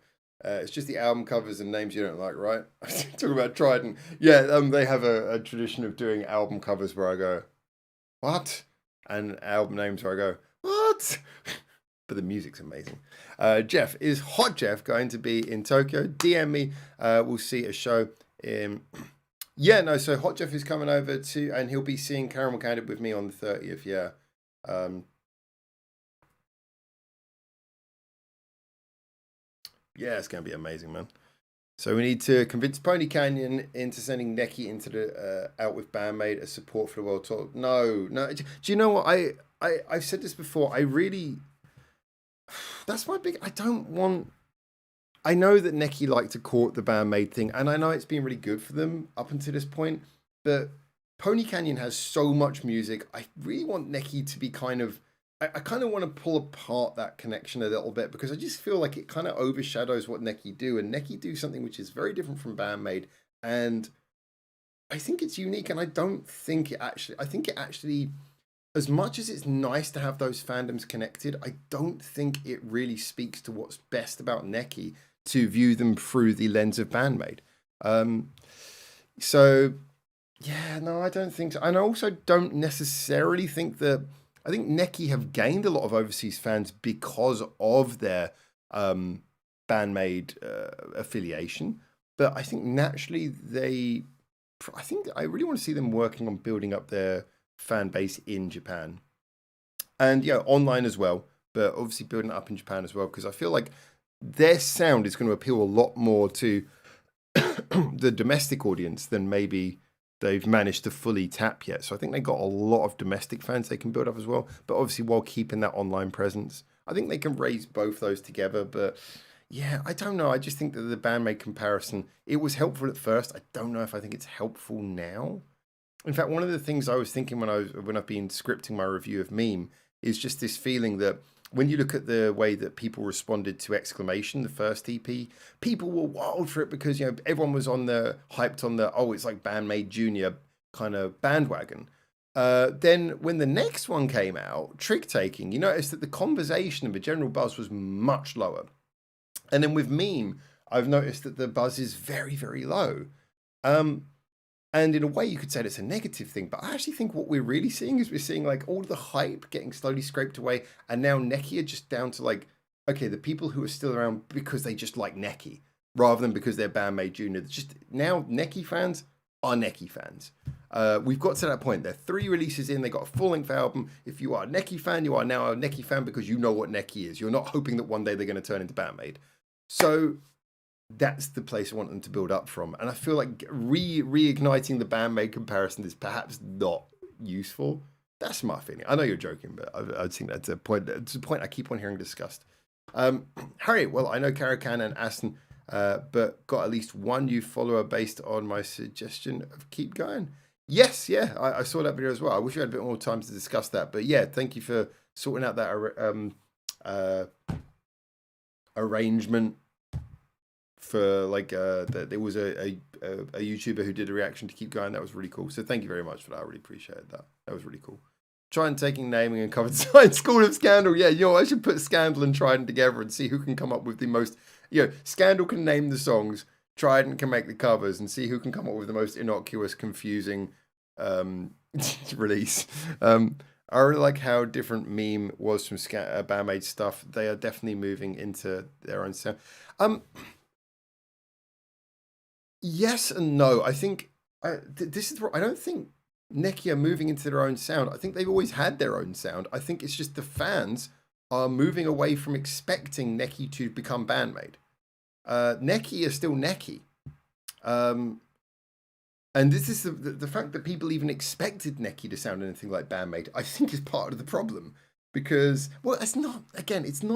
It's just the album covers and names you don't like, right? Talking about Trident. Yeah, they have a tradition of doing album covers where I go, what? And album names where I go, what? But the music's amazing. Jeff, is Hot Jeff going to be in Tokyo? DM me. We'll see a show in... Yeah, no, so Hot Jeff is coming over to... And he'll be seeing Caramel Candid with me on the 30th, yeah. Yeah, it's going to be amazing, man. So we need to convince Pony Canyon into sending Neki into the out with Bandmate as support for the world tour. No. Do you know what? I've said this before. I really... That's my big... I know that Neki like to court the Bandmate thing, and I know it's been really good for them up until this point, but Pony Canyon has so much music. I really want Neki to be kind of... I kind of want to pull apart that connection a little bit, because I just feel like it kind of overshadows what Neki do, and Neki do something which is very different from Bandmate, and I think it's unique, and I think it actually, as much as it's nice to have those fandoms connected, I don't think it really speaks to what's best about Neki to view them through the lens of Bandmate. So, yeah, no, I don't think so. And I also don't necessarily think that... I think Neki have gained a lot of overseas fans because of their Bandmate affiliation. But I think naturally I really want to see them working on building up their fan base in Japan. And yeah, online as well. But obviously building it up in Japan as well. Because I feel like their sound is going to appeal a lot more to the domestic audience than maybe they've managed to fully tap yet. So I think they got a lot of domestic fans they can build up as well, but obviously while keeping that online presence. I think they can raise both those together, but yeah, I don't know. I just think that the Bandmate comparison, it was helpful at first. I don't know if I think it's helpful now. In fact, one of the things I was thinking when I've been scripting my review of Meme is just this feeling that when you look at the way that people responded to Exclamation, the first EP, people were wild for it because, you know, everyone was hyped on the, it's like Bandmate Junior kind of bandwagon. Then when the next one came out, Trick Taking, you notice that the conversation and the general buzz was much lower. And then with Meme, I've noticed that the buzz is very, very low. And in a way, you could say it's a negative thing, but I actually think what we're really seeing is we're seeing like all the hype getting slowly scraped away, and now Neki are just down to like, okay, the people who are still around because they just like Neki, rather than because they're Bandmate Junior. Just now, Neki fans are Neki fans. We've got to that point. They're 3 releases in, they got a full-length album. If you are a Neki fan, you are now a Neki fan because you know what Neki is. You're not hoping that one day they're going to turn into Bandmate. So that's the place I want them to build up from. And I feel like reigniting the Bandmate comparison is perhaps not useful. That's my feeling. I know you're joking, but I think that's a point. It's a point I keep on hearing discussed. Harry, well, I know Karakan and Aston, but got at least one new follower based on my suggestion of keep going. Yes, yeah, I saw that video as well. I wish we had a bit more time to discuss that. But yeah, thank you for sorting out that arrangement. For like there was a YouTuber who did a reaction to keep going. That was really cool. So thank you very much for that. I really appreciated that. That was really cool. Trident taking naming and covered design. School of Scandal. Yeah, I should put Scandal and Trident together and see who can come up with the most. Scandal can name the songs. Trident can make the covers and see who can come up with the most innocuous, confusing release. I really like how different Meme was from Bandmate stuff. They are definitely moving into their own sound. Yes and no. I think this is. I don't think Neki are moving into their own sound. I think they've always had their own sound. I think it's just the fans are moving away from expecting Neki to become Bandmate. Neki are still Neki. And this is the fact that people even expected Neki to sound anything like Bandmate, I think is part of the problem. because well, it's not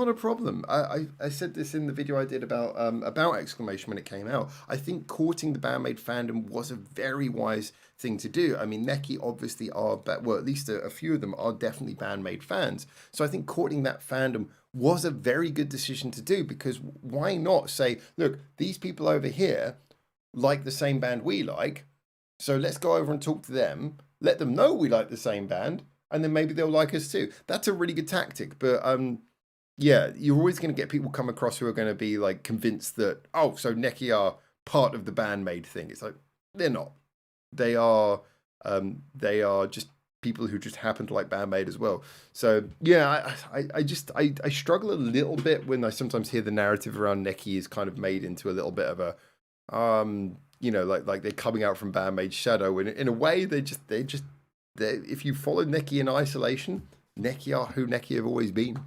a problem. I said this in the video I did about exclamation when it came out. I think courting the bandmate fandom was a very wise thing to do. I mean, Neki obviously are, well, at least a few of them are definitely bandmate fans. So I think courting that fandom was a very good decision to do, because why not say, look, these people over here like the same band we like, so let's go over and talk to them, let them know we like the same band, and then maybe they'll like us too. That's a really good tactic. But yeah, you're always going to get people come across who are going to be like convinced that, oh, so Neki are part of the bandmate thing. It's like, they're not. They are just people who just happen to like bandmate as well. So yeah, I struggle a little bit when I sometimes hear the narrative around Neki is kind of made into a little bit of a like they're coming out from bandmate's shadow, and in a way they if you follow Neki in isolation, Neki are who Neki have always been.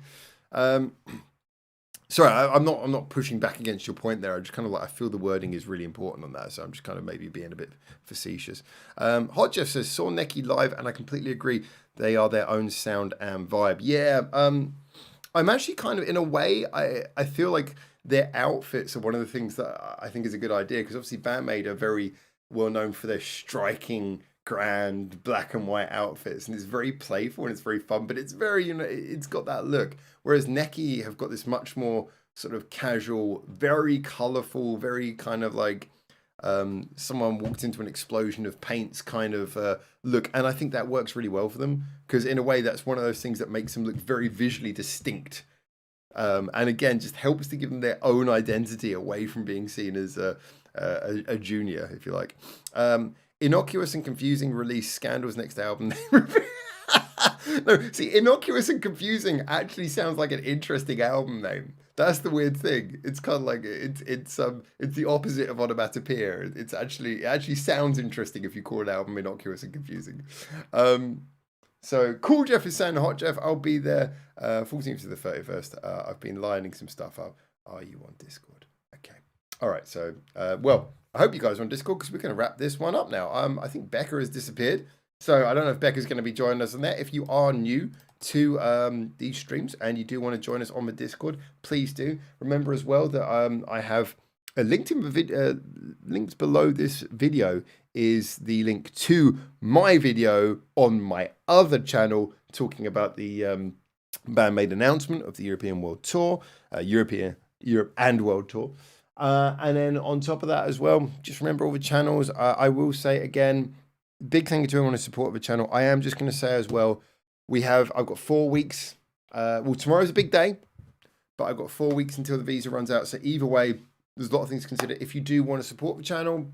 Sorry, I'm not pushing back against your point there. I just kind of I feel the wording is really important on that, so I'm just kind of maybe being a bit facetious. Hot Jeff says, saw Neki live and I completely agree. They are their own sound and vibe. Yeah, I'm actually kind of, in a way, I feel like their outfits are one of the things that I think is a good idea, because obviously bandmate are very well known for their striking, grand black and white outfits, and it's very playful and it's very fun, but it's very, it's got that look. Whereas Neki have got this much more sort of casual, very colorful, very kind of like someone walked into an explosion of paints kind of look, and I think that works really well for them, because in a way that's one of those things that makes them look very visually distinct, and again just helps to give them their own identity away from being seen as a junior, if you like. Innocuous and Confusing release Scandal's next album. No, see, Innocuous and Confusing actually sounds like an interesting album name. That's the weird thing. It's kind of like it's the opposite of onomatopoeia. It actually sounds interesting if you call an album Innocuous and Confusing. So Cool Jeff is saying, Hot Jeff, I'll be there 14th to the 31st. I've been lining some stuff up. Are you on Discord? Okay. All right. So well, I hope you guys are on Discord, because we're going to wrap this one up now. I think Becca has disappeared, so I don't know if Becca's going to be joining us on there. If you are new to these streams and you do want to join us on the Discord, please do. Remember as well that I have a linked linked below this video is the link to my video on my other channel talking about the bandmate announcement of the European World Tour, Europe and World Tour. And then on top of that as well, just remember all the channels. I will say again, big thank you to everyone who supported the channel. I am just going to say as well, I've got 4 weeks. Well, tomorrow's a big day, but I've got 4 weeks until the visa runs out. So either way, there's a lot of things to consider. If you do want to support the channel,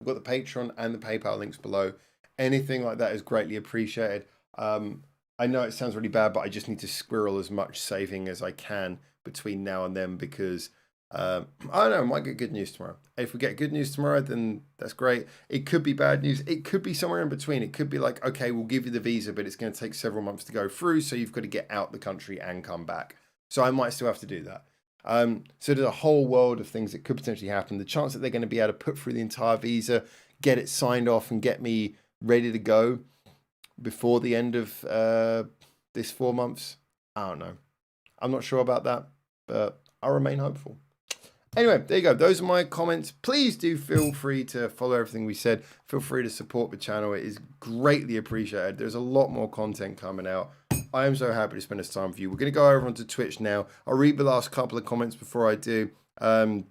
I've got the Patreon and the PayPal links below. Anything like that is greatly appreciated. I know it sounds really bad, but I just need to squirrel as much saving as I can between now and then, because I don't know, I might get good news tomorrow. If we get good news tomorrow, then that's great. It could be bad news. It could be somewhere in between. It could be like, okay, we'll give you the visa, but it's going to take several months to go through, so you've got to get out the country and come back. So I might still have to do that. So there's a whole world of things that could potentially happen. The chance that they're going to be able to put through the entire visa, get it signed off, and get me ready to go before the end of this 4 months, I don't know. I'm not sure about that, but I remain hopeful. Anyway, there you go. Those are my comments. Please do feel free to follow everything we said. Feel free to support the channel. It is greatly appreciated. There's a lot more content coming out. I am so happy to spend this time with you. We're going to go over onto Twitch now. I'll read the last couple of comments before I do. Rev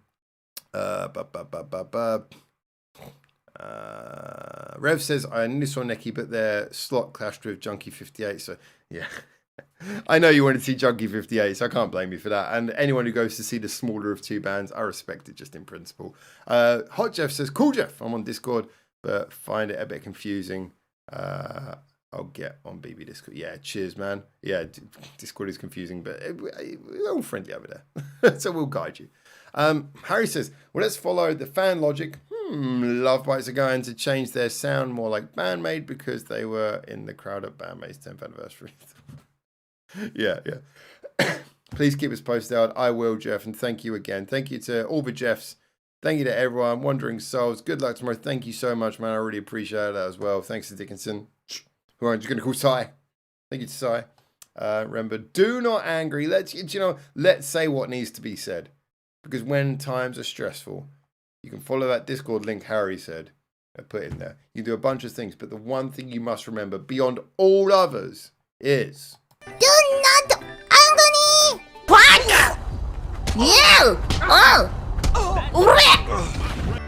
says, I nearly saw Neki, but their slot clashed with Junkie 58. So, yeah. I know you wanted to see Junkie 58, so I can't blame you for that. And anyone who goes to see the smaller of two bands, I respect it just in principle. Hot Jeff says, Cool Jeff, I'm on Discord, but find it a bit confusing. I'll get on BB Discord. Yeah, cheers, man. Yeah, Discord is confusing, but we're all friendly over there. So we'll guide you. Harry says, well, let's follow the fan logic. Love Bites are going to change their sound more like Bandmate because they were in the crowd at Bandmate's 10th anniversary. Yeah. Please keep us posted out. I will, Jeff, and thank you again. Thank you to all the Jeffs. Thank you to everyone. Wandering Souls. Good luck tomorrow. Thank you so much, man. I really appreciate that as well. Thanks to Dickinson, who I'm just going to call Sai. Thank you to Sai. Remember, do not angry. Let's say what needs to be said. Because when times are stressful, you can follow that Discord link Harry said. I put in there. You do a bunch of things, but the one thing you must remember beyond all others is...
Do not angry! What? You! Oh!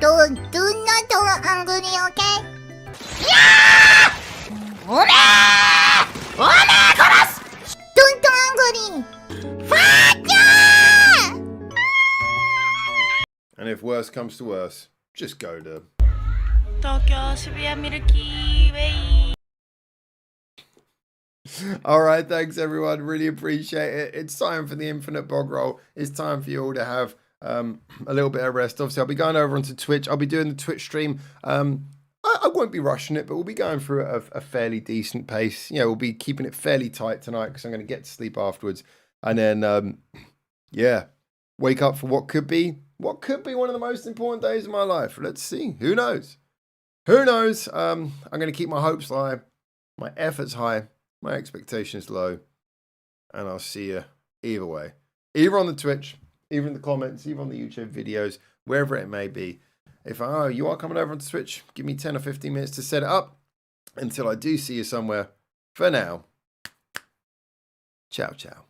Do not angry, okay? Yeah! Don't angry! Fire!
And if worse comes to worse, just go to...
東京渋谷ミルキーウェイ
All right, thanks everyone. Really appreciate it. It's time for the infinite bog roll. It's time for you all to have a little bit of rest. Obviously, I'll be going over onto Twitch. I'll be doing the Twitch stream. I won't be rushing it, but we'll be going through a fairly decent pace. You know, we'll be keeping it fairly tight tonight because I'm going to get to sleep afterwards. And then, yeah, wake up for what could be one of the most important days of my life. Let's see. Who knows? Who knows? I'm going to keep my hopes high, my efforts high, my expectations low, and I'll see you either way. Either on the Twitch, either in the comments, either on the YouTube videos, wherever it may be. If you are coming over onto Twitch, give me 10 or 15 minutes to set it up. Until I do see you somewhere, for now, ciao, ciao.